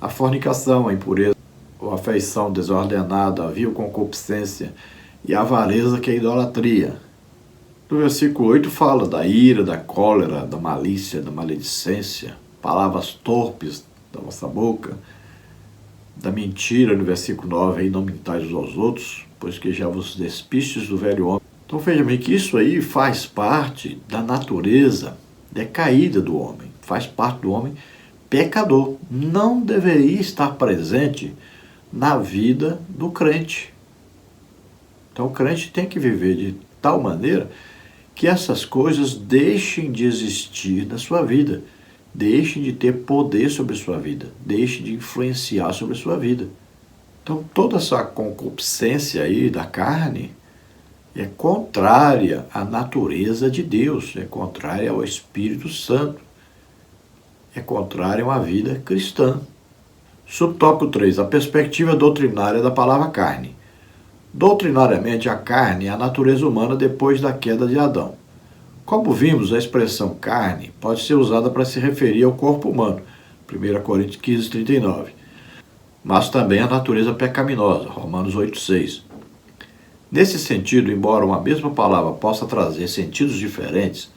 a fornicação, a impureza, a afeição desordenada, a vil concupiscência e a avareza, que é a idolatria. No versículo 8 fala da ira, da cólera, da malícia, da maledicência, palavras torpes da vossa boca, da mentira, no versículo 9, aí, não mintais uns aos outros, pois que já vos despistes do velho homem. Então veja bem que isso aí faz parte da natureza decaída do homem, faz parte do homem pecador. Não deveria estar presente na vida do crente. Então o crente tem que viver de tal maneira que essas coisas deixem de existir na sua vida, deixem de ter poder sobre a sua vida, deixem de influenciar sobre a sua vida. Então toda essa concupiscência aí da carne é contrária à natureza de Deus, é contrária ao Espírito Santo, é contrária a uma vida cristã. Subtópico 3, a perspectiva doutrinária da palavra carne. Doutrinariamente, a carne é a natureza humana depois da queda de Adão. Como vimos, a expressão carne pode ser usada para se referir ao corpo humano, 1 Coríntios 15, 39, mas também à natureza pecaminosa, Romanos 8, 6. Nesse sentido, embora uma mesma palavra possa trazer sentidos diferentes,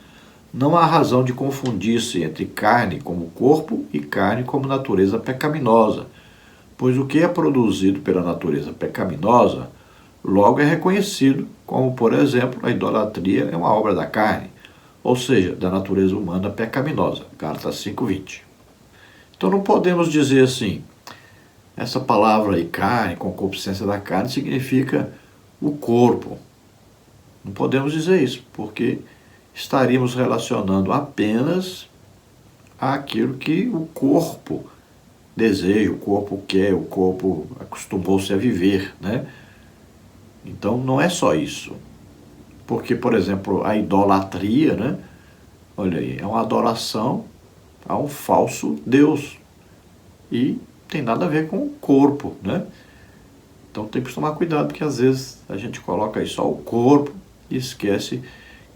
não há razão de confundir-se entre carne como corpo e carne como natureza pecaminosa, pois o que é produzido pela natureza pecaminosa logo é reconhecido como, por exemplo, a idolatria é uma obra da carne, ou seja, da natureza humana pecaminosa, Gálatas 5:20. Então não podemos dizer assim, essa palavra aí, carne, concupiscência da carne, significa o corpo. Não podemos dizer isso, porque estaríamos relacionando apenas àquilo que o corpo deseja, o corpo quer, o corpo acostumou-se a viver, né? Então não é só isso. Porque, por exemplo, a idolatria, né? Olha aí, é uma adoração a um falso Deus. E tem nada a ver com o corpo, né? Então tem que tomar cuidado, porque às vezes a gente coloca aí só o corpo e esquece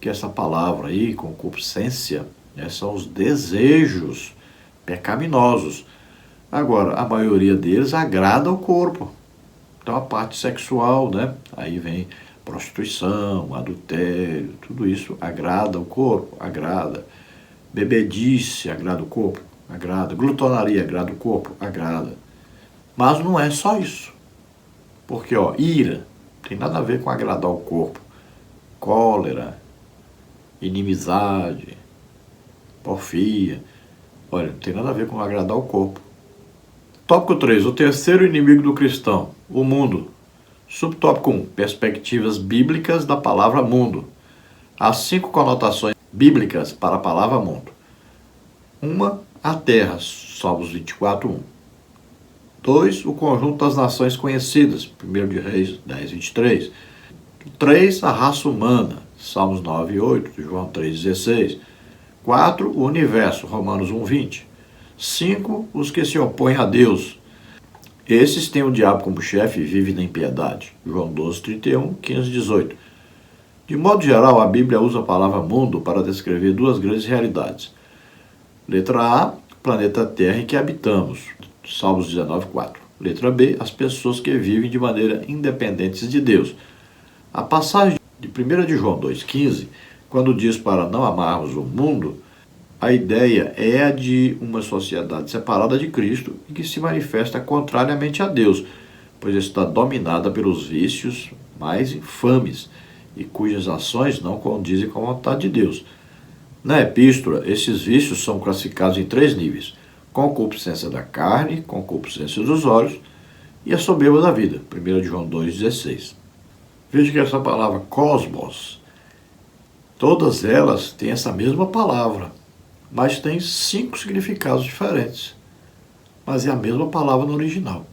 que essa palavra aí, concupiscência, né, são os desejos pecaminosos. Agora, a maioria deles agrada ao corpo. Então a parte sexual, né? Aí vem prostituição, adultério, tudo isso agrada o corpo, agrada. Bebedice agrada o corpo, agrada. Glutonaria agrada o corpo, agrada. Mas não é só isso. Porque, ó, ira tem nada a ver com agradar o corpo. Cólera, inimizade, porfia, olha, não tem nada a ver com agradar o corpo. Tópico 3, o terceiro inimigo do cristão, o mundo. Subtópico 1, perspectivas bíblicas da palavra mundo. Há 5 conotações bíblicas para a palavra mundo. Uma, a terra, Salmos 24, 1. 2, o conjunto das nações conhecidas, 1 de Reis 10, 23. 3, a raça humana, Salmos 9, 8, João 3, 16. 4, o universo, Romanos 1, 20. 5, os que se opõem a Deus, Esses têm o diabo como chefe e vivem na impiedade. João 12, 31, 15, 18. De modo geral, a Bíblia usa a palavra mundo para descrever duas grandes realidades. Letra A, planeta Terra em que habitamos. Salmos 19, 4. Letra B, as pessoas que vivem de maneira independentes de Deus. A passagem de 1 de João 2,15, quando diz para não amarmos o mundo, a ideia é a de uma sociedade separada de Cristo e que se manifesta contrariamente a Deus, pois está dominada pelos vícios mais infames e cujas ações não condizem com a vontade de Deus. Na epístola, esses vícios são classificados em 3 níveis: concupiscência da carne, concupiscência dos olhos e a soberba da vida. 1 de João 2,16. Veja que essa palavra cosmos, todas elas têm essa mesma palavra, mas têm 5 significados diferentes. Mas é a mesma palavra no original.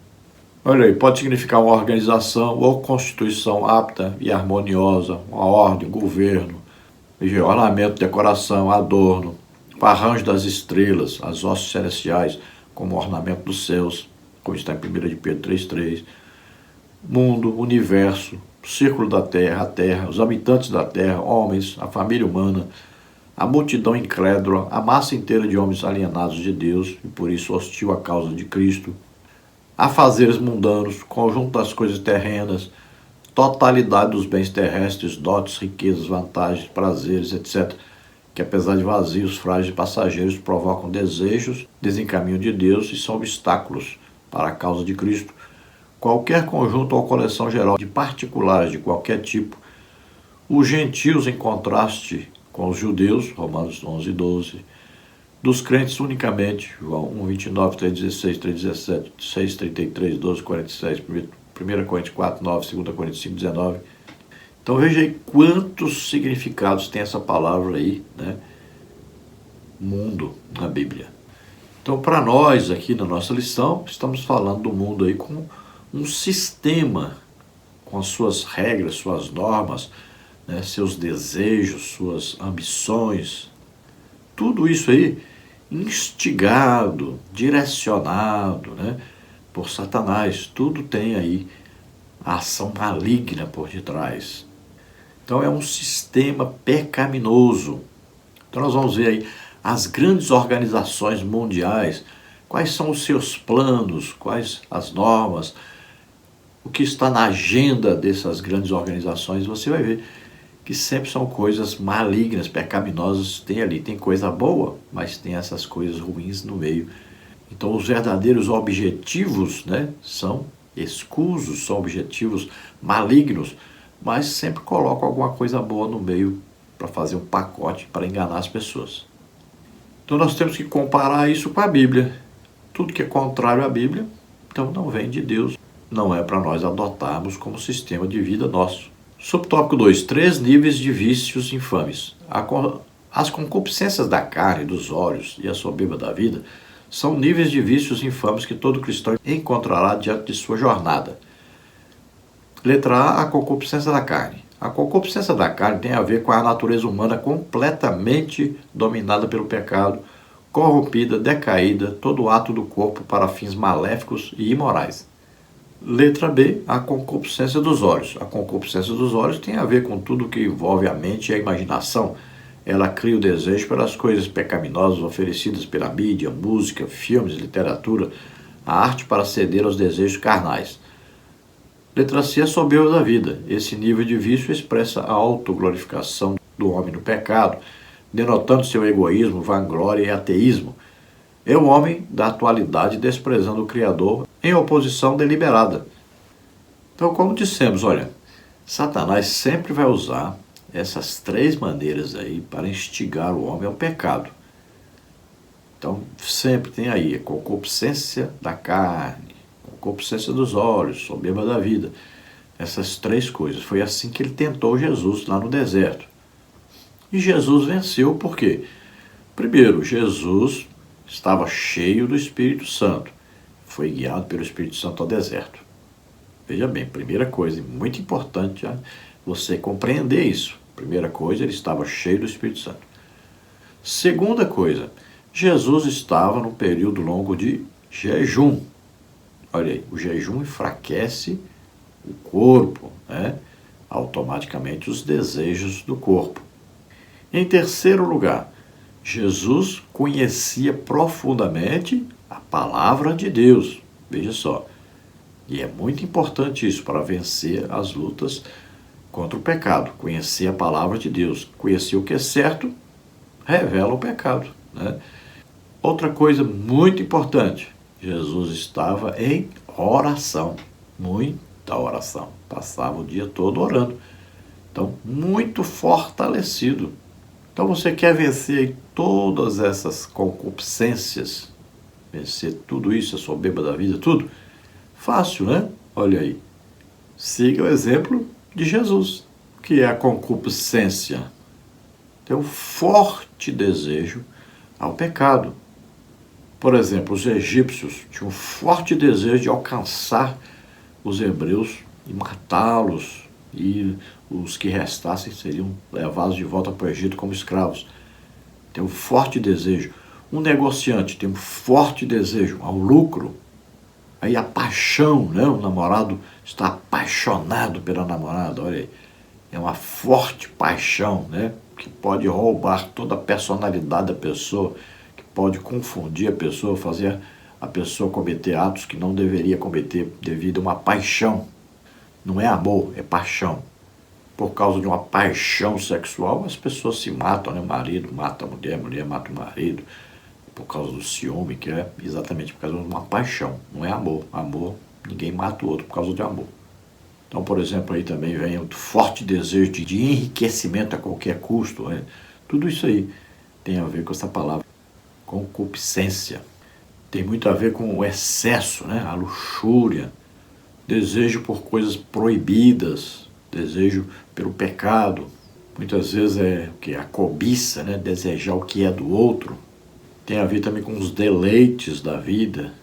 Olha aí, pode significar uma organização ou constituição apta e harmoniosa, uma ordem, um governo, ornamento, decoração, adorno, o arranjo das estrelas, as hostes celestiais, como ornamento dos céus, como está em 1 de Pedro 3,3. Mundo, universo, círculo da terra, a terra, os habitantes da terra, homens, a família humana, a multidão incrédula, a massa inteira de homens alienados de Deus e por isso hostil à causa de Cristo, afazeres mundanos, conjunto das coisas terrenas, totalidade dos bens terrestres, dotes, riquezas, vantagens, prazeres, etc., que apesar de vazios, frágeis e passageiros, provocam desejos, desencaminham de Deus e são obstáculos para a causa de Cristo. Qualquer conjunto ou coleção geral de particulares de qualquer tipo, os gentios em contraste com os judeus, Romanos 11, 12, dos crentes unicamente, João 1, 29, 3, 16, 3, 17, 6, 33, 12, 47, 1 Coríntios 4, 9, 2 Coríntios 5, 19. Então veja aí quantos significados tem essa palavra aí, né? Mundo, na Bíblia. Então para nós aqui na nossa lição, estamos falando do mundo aí como um sistema, com as suas regras, suas normas, né? Seus desejos, suas ambições, tudo isso aí instigado, direcionado, né, por Satanás. Tudo tem aí a ação maligna por detrás. Então é um sistema pecaminoso. Então nós vamos ver aí as grandes organizações mundiais, quais são os seus planos, quais as normas, o que está na agenda dessas grandes organizações. Você vai ver que sempre são coisas malignas, pecaminosas. Tem ali, tem coisa boa, mas tem essas coisas ruins no meio. Então os verdadeiros objetivos, né, são escusos, são objetivos malignos, mas sempre colocam alguma coisa boa no meio para fazer um pacote para enganar as pessoas. Então nós temos que comparar isso com a Bíblia. Tudo que é contrário à Bíblia, então não vem de Deus, não é para nós adotarmos como sistema de vida nosso. Subtópico 2. 3 níveis de vícios infames. As concupiscências da carne, dos olhos e a soberba da vida são níveis de vícios infames que todo cristão encontrará diante de sua jornada. Letra A concupiscência da carne. A concupiscência da carne tem a ver com a natureza humana completamente dominada pelo pecado, corrompida, decaída, todo ato do corpo para fins maléficos e imorais. Letra B, a concupiscência dos olhos. A concupiscência dos olhos tem a ver com tudo que envolve a mente e a imaginação. Ela cria o desejo pelas coisas pecaminosas oferecidas pela mídia, música, filmes, literatura, a arte para ceder aos desejos carnais. Letra C, a soberba da vida. Esse nível de vício expressa a autoglorificação do homem no pecado, denotando seu egoísmo, vanglória e ateísmo. É o homem da atualidade desprezando o Criador em oposição deliberada. Então, como dissemos, olha, Satanás sempre vai usar essas 3 maneiras aí para instigar o homem ao pecado. Então, sempre tem aí a concupiscência da carne, concupiscência dos olhos, soberba da vida. Essas 3 coisas. Foi assim que ele tentou Jesus lá no deserto. E Jesus venceu por quê? Primeiro, Jesus estava cheio do Espírito Santo. Foi guiado pelo Espírito Santo ao deserto. Veja bem, primeira coisa, muito importante você compreender isso. Primeira coisa, ele estava cheio do Espírito Santo. Segunda coisa, Jesus estava num período longo de jejum. Olha aí, o jejum enfraquece o corpo, né? Automaticamente os desejos do corpo. Em terceiro lugar, Jesus conhecia profundamente a palavra de Deus. Veja só. E é muito importante isso para vencer as lutas contra o pecado. Conhecer a palavra de Deus. Conhecer o que é certo revela o pecado, né? Outra coisa muito importante. Jesus estava em oração. Muita oração. Passava o dia todo orando. Então, muito fortalecido. Então, você quer vencer todas essas concupiscências, vencer tudo isso, a soberba da vida, tudo? Fácil, né? Olha aí. Siga o exemplo de Jesus, que é a concupiscência. Tem um forte desejo ao pecado. Por exemplo, os egípcios tinham um forte desejo de alcançar os hebreus e matá-los, e os que restassem seriam levados de volta para o Egito como escravos. Tem um forte desejo. Um negociante tem um forte desejo ao lucro. Aí a paixão, né? O namorado está apaixonado pela namorada, olha aí. É uma forte paixão, né? Que pode roubar toda a personalidade da pessoa, que pode confundir a pessoa, fazer a pessoa cometer atos que não deveria cometer devido a uma paixão. Não é amor, é paixão. Por causa de uma paixão sexual, as pessoas se matam, né? O marido mata a mulher, a mulher mata o marido, por causa do ciúme, que é exatamente por causa de uma paixão, não é amor. Amor, ninguém mata o outro por causa de amor. Então, por exemplo, aí também vem o forte desejo de enriquecimento a qualquer custo. Né? Tudo isso aí tem a ver com essa palavra, concupiscência. Tem muito a ver com o excesso, né? A luxúria, desejo por coisas proibidas, desejo pelo pecado. Muitas vezes é o que? A cobiça, né? Desejar o que é do outro. Tem a ver também com os deleites da vida.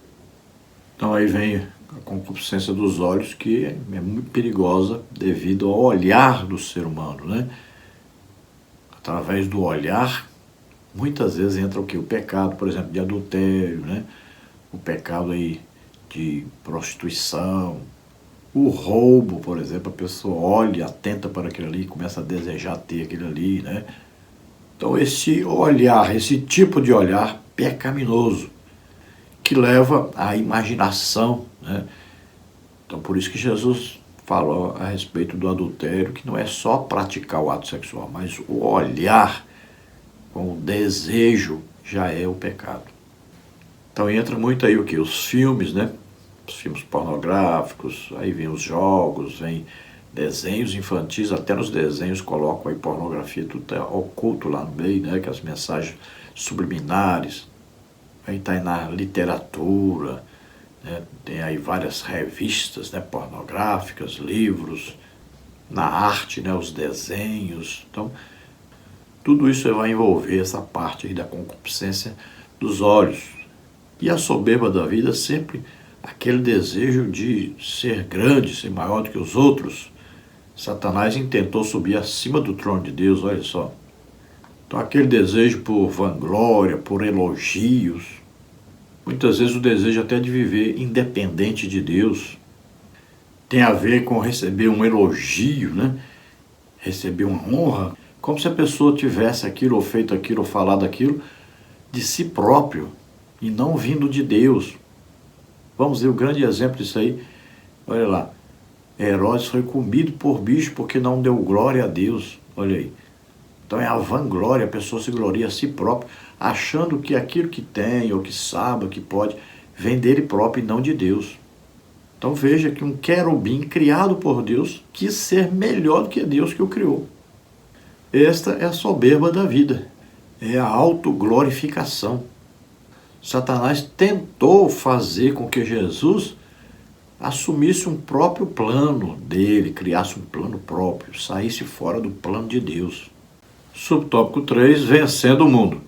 Então aí vem a concupiscência dos olhos, que é muito perigosa devido ao olhar do ser humano, né? Através do olhar, muitas vezes entra o quê? O pecado, por exemplo, de adultério, né? O pecado aí de prostituição, o roubo, por exemplo, a pessoa olha, atenta para aquilo ali e começa a desejar ter aquilo ali, né? Então esse olhar, esse tipo de olhar pecaminoso, que leva à imaginação, né? Então por isso que Jesus falou a respeito do adultério, que não é só praticar o ato sexual, mas o olhar com o desejo já é o pecado. Então entra muito aí o que? Os filmes, né? Os filmes pornográficos, aí vem os jogos, vem desenhos infantis, até nos desenhos colocam aí pornografia, tudo é oculto lá no meio, né? Que as mensagens subliminares. Aí está aí na literatura, né? Tem aí várias revistas, né? Pornográficas, livros, na arte, né? Os desenhos. Então, tudo isso vai envolver essa parte aí da concupiscência dos olhos. E a soberba da vida sempre aquele desejo de ser grande, ser maior do que os outros. Satanás intentou subir acima do trono de Deus, olha só. Então aquele desejo por vanglória, por elogios, muitas vezes o desejo até de viver independente de Deus, tem a ver com receber um elogio, né? Receber uma honra, como se a pessoa tivesse aquilo, ou feito aquilo, ou falado aquilo, de si próprio, e não vindo de Deus. Vamos ver o grande exemplo disso aí. Olha lá, Herodes foi comido por bicho porque não deu glória a Deus. Olha aí. Então é a vanglória, a pessoa se gloria a si própria, achando que aquilo que tem, ou que sabe, ou que pode, vem dele próprio e não de Deus. Então veja que um querubim criado por Deus quis ser melhor do que Deus que o criou. Esta é a soberba da vida, é a autoglorificação. Satanás tentou fazer com que Jesus assumisse um próprio plano dele, criasse um plano próprio, saísse fora do plano de Deus. Subtópico 3, vencendo o mundo.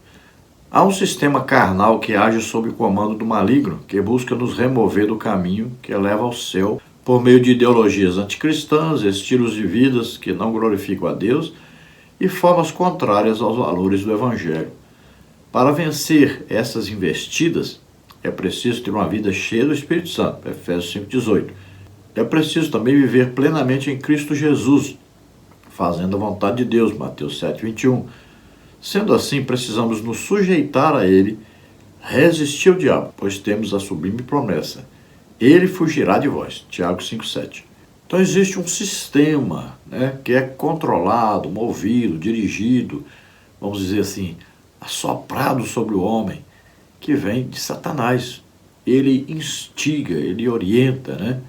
Há um sistema carnal que age sob o comando do maligno, que busca nos remover do caminho que leva ao céu por meio de ideologias anticristãs, estilos de vidas que não glorificam a Deus e formas contrárias aos valores do Evangelho. Para vencer essas investidas, É preciso ter uma vida cheia do Espírito Santo, Efésios 5,18. É preciso também viver plenamente em Cristo Jesus, fazendo a vontade de Deus, Mateus 7,21. Sendo assim, precisamos nos sujeitar a Ele, resistir ao diabo, pois temos a sublime promessa: Ele fugirá de vós, Tiago 5,7. Então existe um sistema, que é controlado, movido, dirigido, vamos dizer assim, assoprado sobre o homem, que vem de Satanás. Ele instiga, ele orienta,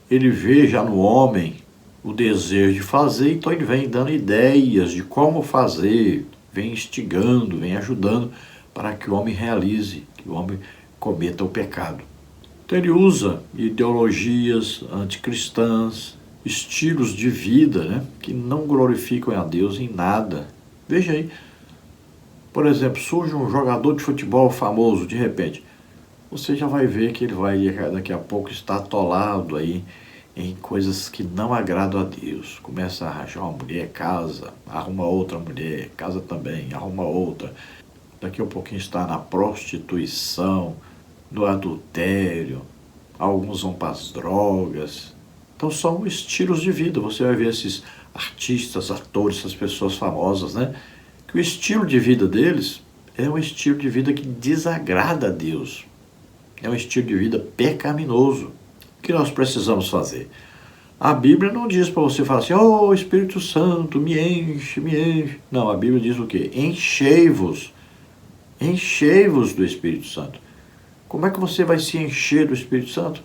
ele vê já no homem o desejo de fazer, então ele vem dando ideias de como fazer, vem instigando, vem ajudando para que o homem realize, que o homem cometa o pecado. Então ele usa ideologias anticristãs, estilos de vida, que não glorificam a Deus em nada. Veja aí, por exemplo, surge um jogador de futebol famoso de repente. Você já vai ver que ele vai daqui a pouco estar atolado aí em coisas que não agradam a Deus. Começa a arranjar uma mulher, casa, arruma outra mulher, casa também, arruma outra. Daqui a pouquinho está na prostituição, no adultério, alguns vão para as drogas. Então são estilos de vida. Você vai ver esses artistas, atores, essas pessoas famosas, que o estilo de vida deles é um estilo de vida que desagrada a Deus. É um estilo de vida pecaminoso. O que nós precisamos fazer? A Bíblia não diz para você falar assim: "Oh, Espírito Santo, me enche, me enche". Não, a Bíblia diz o quê? Enchei-vos. Enchei-vos do Espírito Santo. Como é que você vai se encher do Espírito Santo?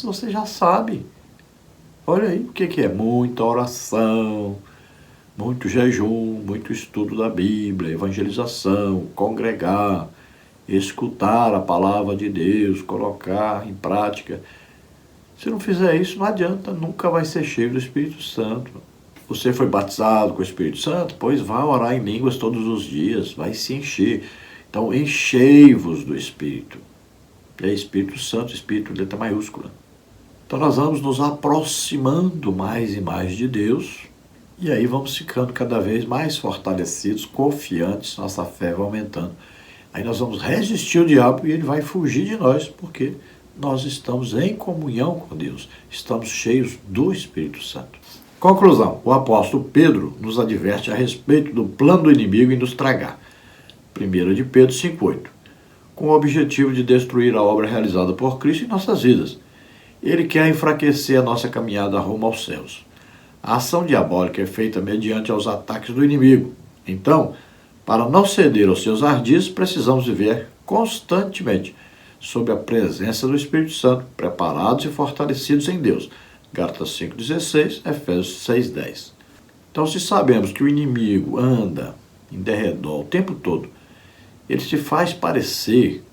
Você já sabe. Olha aí, o que é? Muita oração, muito jejum, muito estudo da Bíblia, evangelização, congregar, escutar a palavra de Deus, colocar em prática. Se não fizer isso, não adianta, nunca vai ser cheio do Espírito Santo. Você foi batizado com o Espírito Santo? Pois vá orar em línguas todos os dias, vai se encher. Então, enchei-vos do Espírito. É Espírito Santo, Espírito, letra maiúscula. Então, nós vamos nos aproximando mais e mais de Deus, e aí vamos ficando cada vez mais fortalecidos, confiantes, nossa fé vai aumentando. Aí nós vamos resistir ao diabo e ele vai fugir de nós, porque nós estamos em comunhão com Deus, estamos cheios do Espírito Santo. Conclusão: o apóstolo Pedro nos adverte a respeito do plano do inimigo em nos tragar. 1 de Pedro 5,8. Com o objetivo de destruir a obra realizada por Cristo em nossas vidas. Ele quer enfraquecer a nossa caminhada rumo aos céus. A ação diabólica é feita mediante aos ataques do inimigo. Então, para não ceder aos seus ardis, precisamos viver constantemente sob a presença do Espírito Santo, preparados e fortalecidos em Deus. Gálatas 5,16, Efésios 6,10. Então, se sabemos que o inimigo anda em derredor o tempo todo, ele se faz parecer,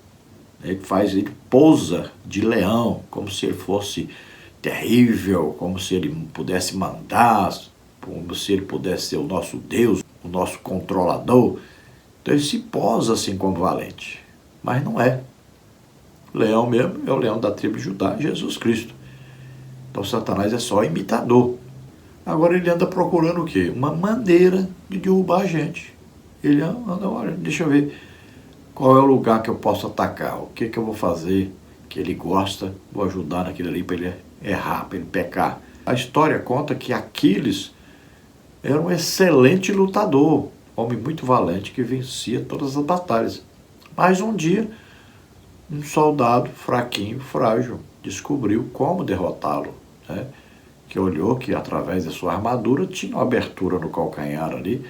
ele pousa de leão, como se ele fosse terrível, como se ele pudesse mandar, como se ele pudesse ser o nosso Deus, o nosso controlador. Então ele se posa assim como valente, mas não é. O leão mesmo é o leão da tribo de Judá, Jesus Cristo. Então Satanás é só imitador. Agora ele anda procurando o quê? Uma maneira de derrubar a gente. Ele anda, olha, deixa eu ver qual é o lugar que eu posso atacar, o que eu vou fazer que ele gosta, vou ajudar naquele ali para ele errar, para ele pecar. A história conta que Aquiles era um excelente lutador, homem muito valente que vencia todas as batalhas. Mas um dia, um soldado fraquinho, frágil, descobriu como derrotá-lo, que olhou que através da sua armadura tinha uma abertura no calcanhar ali,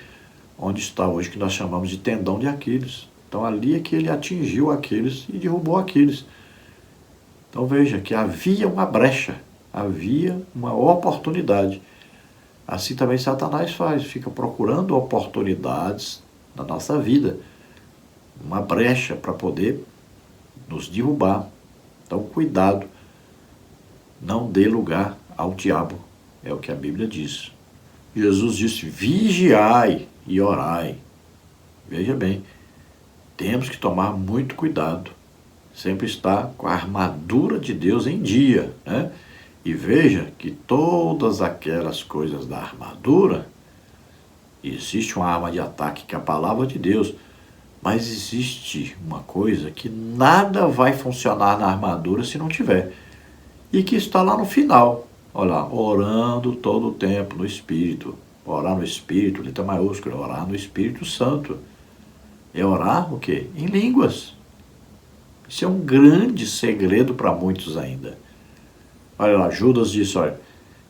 onde está hoje que nós chamamos de tendão de Aquiles. Então ali é que ele atingiu Aquiles e derrubou Aquiles. Então veja que havia uma brecha, havia uma oportunidade. Assim também Satanás faz, fica procurando oportunidades na nossa vida, uma brecha para poder nos derrubar. Então cuidado, não dê lugar ao diabo, é o que a Bíblia diz. Jesus disse: vigiai e orai. Veja bem, temos que tomar muito cuidado, sempre estar com a armadura de Deus em dia, E veja que todas aquelas coisas da armadura, existe uma arma de ataque que é a palavra de Deus, Mas existe uma coisa que nada vai funcionar na armadura se não tiver. E que está lá no final. Olha lá, orando todo o tempo no Espírito. Orar no Espírito, letra maiúscula, orar no Espírito Santo. É orar o quê? Em línguas. Isso é um grande segredo para muitos ainda. Olha lá, Judas disse, olha,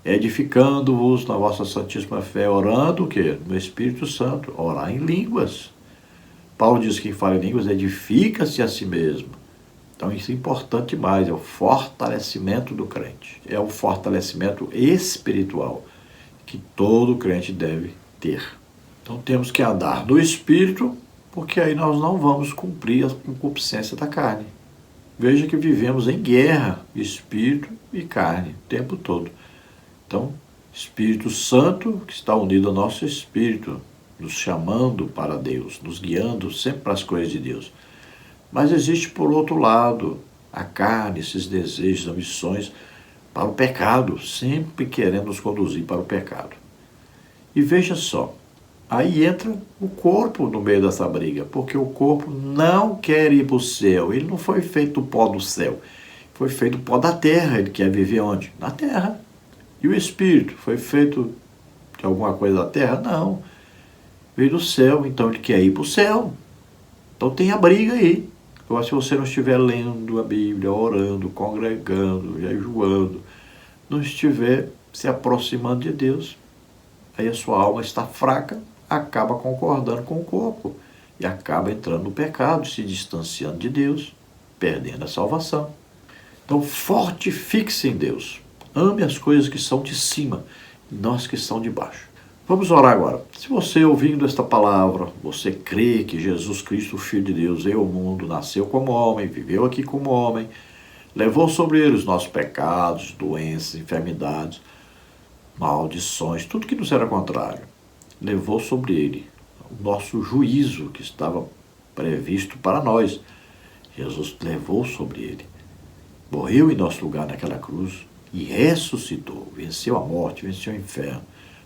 edificando-vos na vossa santíssima fé, orando o quê? No Espírito Santo, orar em línguas. Paulo diz que quem fala em línguas edifica-se a si mesmo. Então isso é importante demais, é o fortalecimento do crente. É o fortalecimento espiritual que todo crente deve ter. Então temos que andar no Espírito, porque aí nós não vamos cumprir a concupiscência da carne. Veja que vivemos em guerra, espírito e carne, o tempo todo. Então, Espírito Santo, que está unido ao nosso espírito, nos chamando para Deus, nos guiando sempre para as coisas de Deus. Mas existe, por outro lado, a carne, esses desejos, ambições para o pecado, sempre querendo nos conduzir para o pecado. E veja só, aí entra o corpo no meio dessa briga, porque o corpo não quer ir para o céu. Ele não foi feito do pó do céu, foi feito do pó da terra. Ele quer viver onde? Na terra. E o espírito foi feito de alguma coisa da terra? Não. Veio do céu, então ele quer ir para o céu. Então tem a briga aí. Agora, se você não estiver lendo a Bíblia, orando, congregando, jejuando, não estiver se aproximando de Deus, aí a sua alma está fraca, acaba concordando com o corpo e acaba entrando no pecado, se distanciando de Deus, perdendo a salvação. Então, fortifique-se em Deus. Ame as coisas que são de cima e não as que são de baixo. Vamos orar agora. Se você, ouvindo esta palavra, você crê que Jesus Cristo, o Filho de Deus, veio ao mundo, nasceu como homem, viveu aqui como homem, levou sobre ele os nossos pecados, doenças, enfermidades, maldições, tudo que nos era contrário, levou sobre ele o nosso juízo que estava previsto para nós. Jesus levou sobre ele, morreu em nosso lugar naquela cruz e ressuscitou, venceu a morte, venceu o inferno,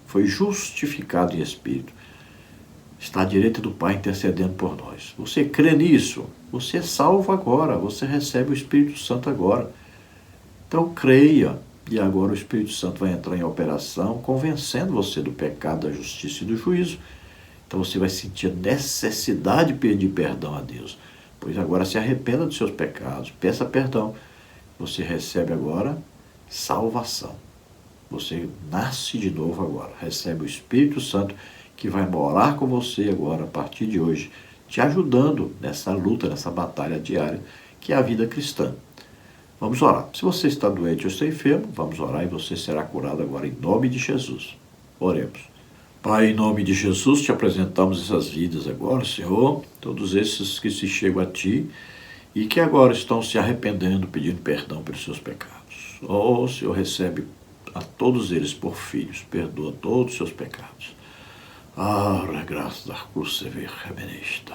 foi justificado em espírito, está à direita do Pai intercedendo por nós. Você crê nisso? Você é salvo agora, você recebe o Espírito Santo agora. Então creia. E agora o Espírito Santo vai entrar em operação, convencendo você do pecado, da justiça e do juízo. Então você vai sentir a necessidade de pedir perdão a Deus. Pois agora se arrependa dos seus pecados, peça perdão. Você recebe agora salvação. Você nasce de novo agora, recebe o Espírito Santo que vai morar com você agora, a partir de hoje, te ajudando nessa luta, nessa batalha diária, que é a vida cristã. Vamos orar. Se você está doente ou está enfermo, vamos orar e você será curado agora em nome de Jesus. Oremos. Pai, em nome de Jesus, te apresentamos essas vidas agora, Senhor, todos esses que se chegam a Ti e que agora estão se arrependendo, pedindo perdão pelos seus pecados. Oh, Senhor, recebe a todos eles por filhos, perdoa todos os seus pecados. Graças a cruz se vê remenesta.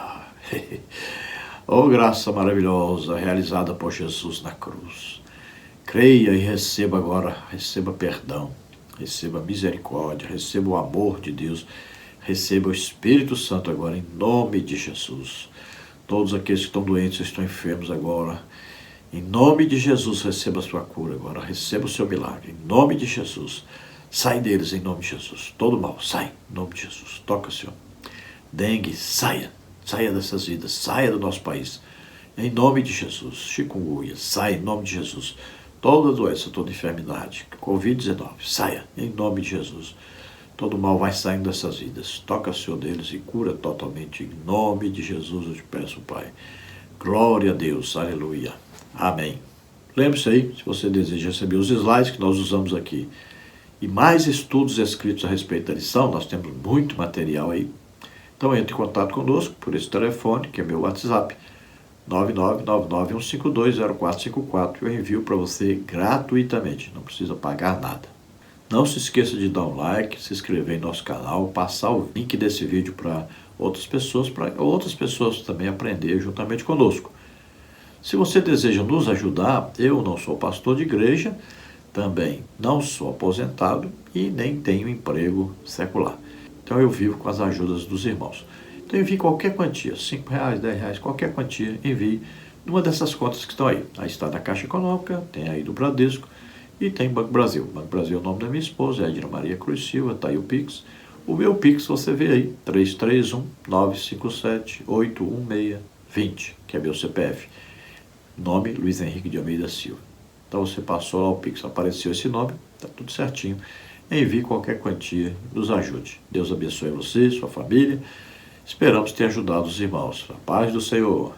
Oh, graça maravilhosa realizada por Jesus na cruz. Creia e receba agora, receba perdão, receba misericórdia, receba o amor de Deus, receba o Espírito Santo agora, em nome de Jesus. Todos aqueles que estão doentes, estão enfermos agora, em nome de Jesus, receba a sua cura agora, receba o seu milagre, em nome de Jesus. Sai deles, em nome de Jesus. Todo mal, sai, em nome de Jesus. Toca, Senhor. Dengue, saia dessas vidas, saia do nosso país, em nome de Jesus. Chikungunya, saia, em nome de Jesus. Toda doença, toda enfermidade, Covid-19, saia, em nome de Jesus. Todo mal vai saindo dessas vidas. Toca, Senhor, deles e cura totalmente, em nome de Jesus, eu te peço, Pai. Glória a Deus, aleluia. Amém. Lembre-se aí, se você deseja receber os slides que nós usamos aqui e mais estudos escritos a respeito da lição, nós temos muito material aí. Então entre em contato conosco por esse telefone, que é meu WhatsApp, 99991520454. Eu envio para você gratuitamente, não precisa pagar nada. Não se esqueça de dar um like, se inscrever em nosso canal, passar o link desse vídeo para outras pessoas também aprender juntamente conosco. Se você deseja nos ajudar, eu não sou pastor de igreja, também não sou aposentado e nem tenho emprego secular. Então eu vivo com as ajudas dos irmãos. Então envie qualquer quantia, R$5, R$10, qualquer quantia, envie numa dessas contas que estão aí. Aí está da Caixa Econômica, tem aí do Bradesco e tem Banco Brasil. Banco Brasil é o nome da minha esposa, é a Edna Maria Cruz Silva, está aí o Pix. O meu Pix você vê aí, 331-957-816-20, que é meu CPF. Nome, Luiz Henrique de Almeida Silva. Então você passou lá o Pix, apareceu esse nome, está tudo certinho. Envie qualquer quantia, nos ajude. Deus abençoe você, sua família. Esperamos ter ajudado os irmãos. A paz do Senhor.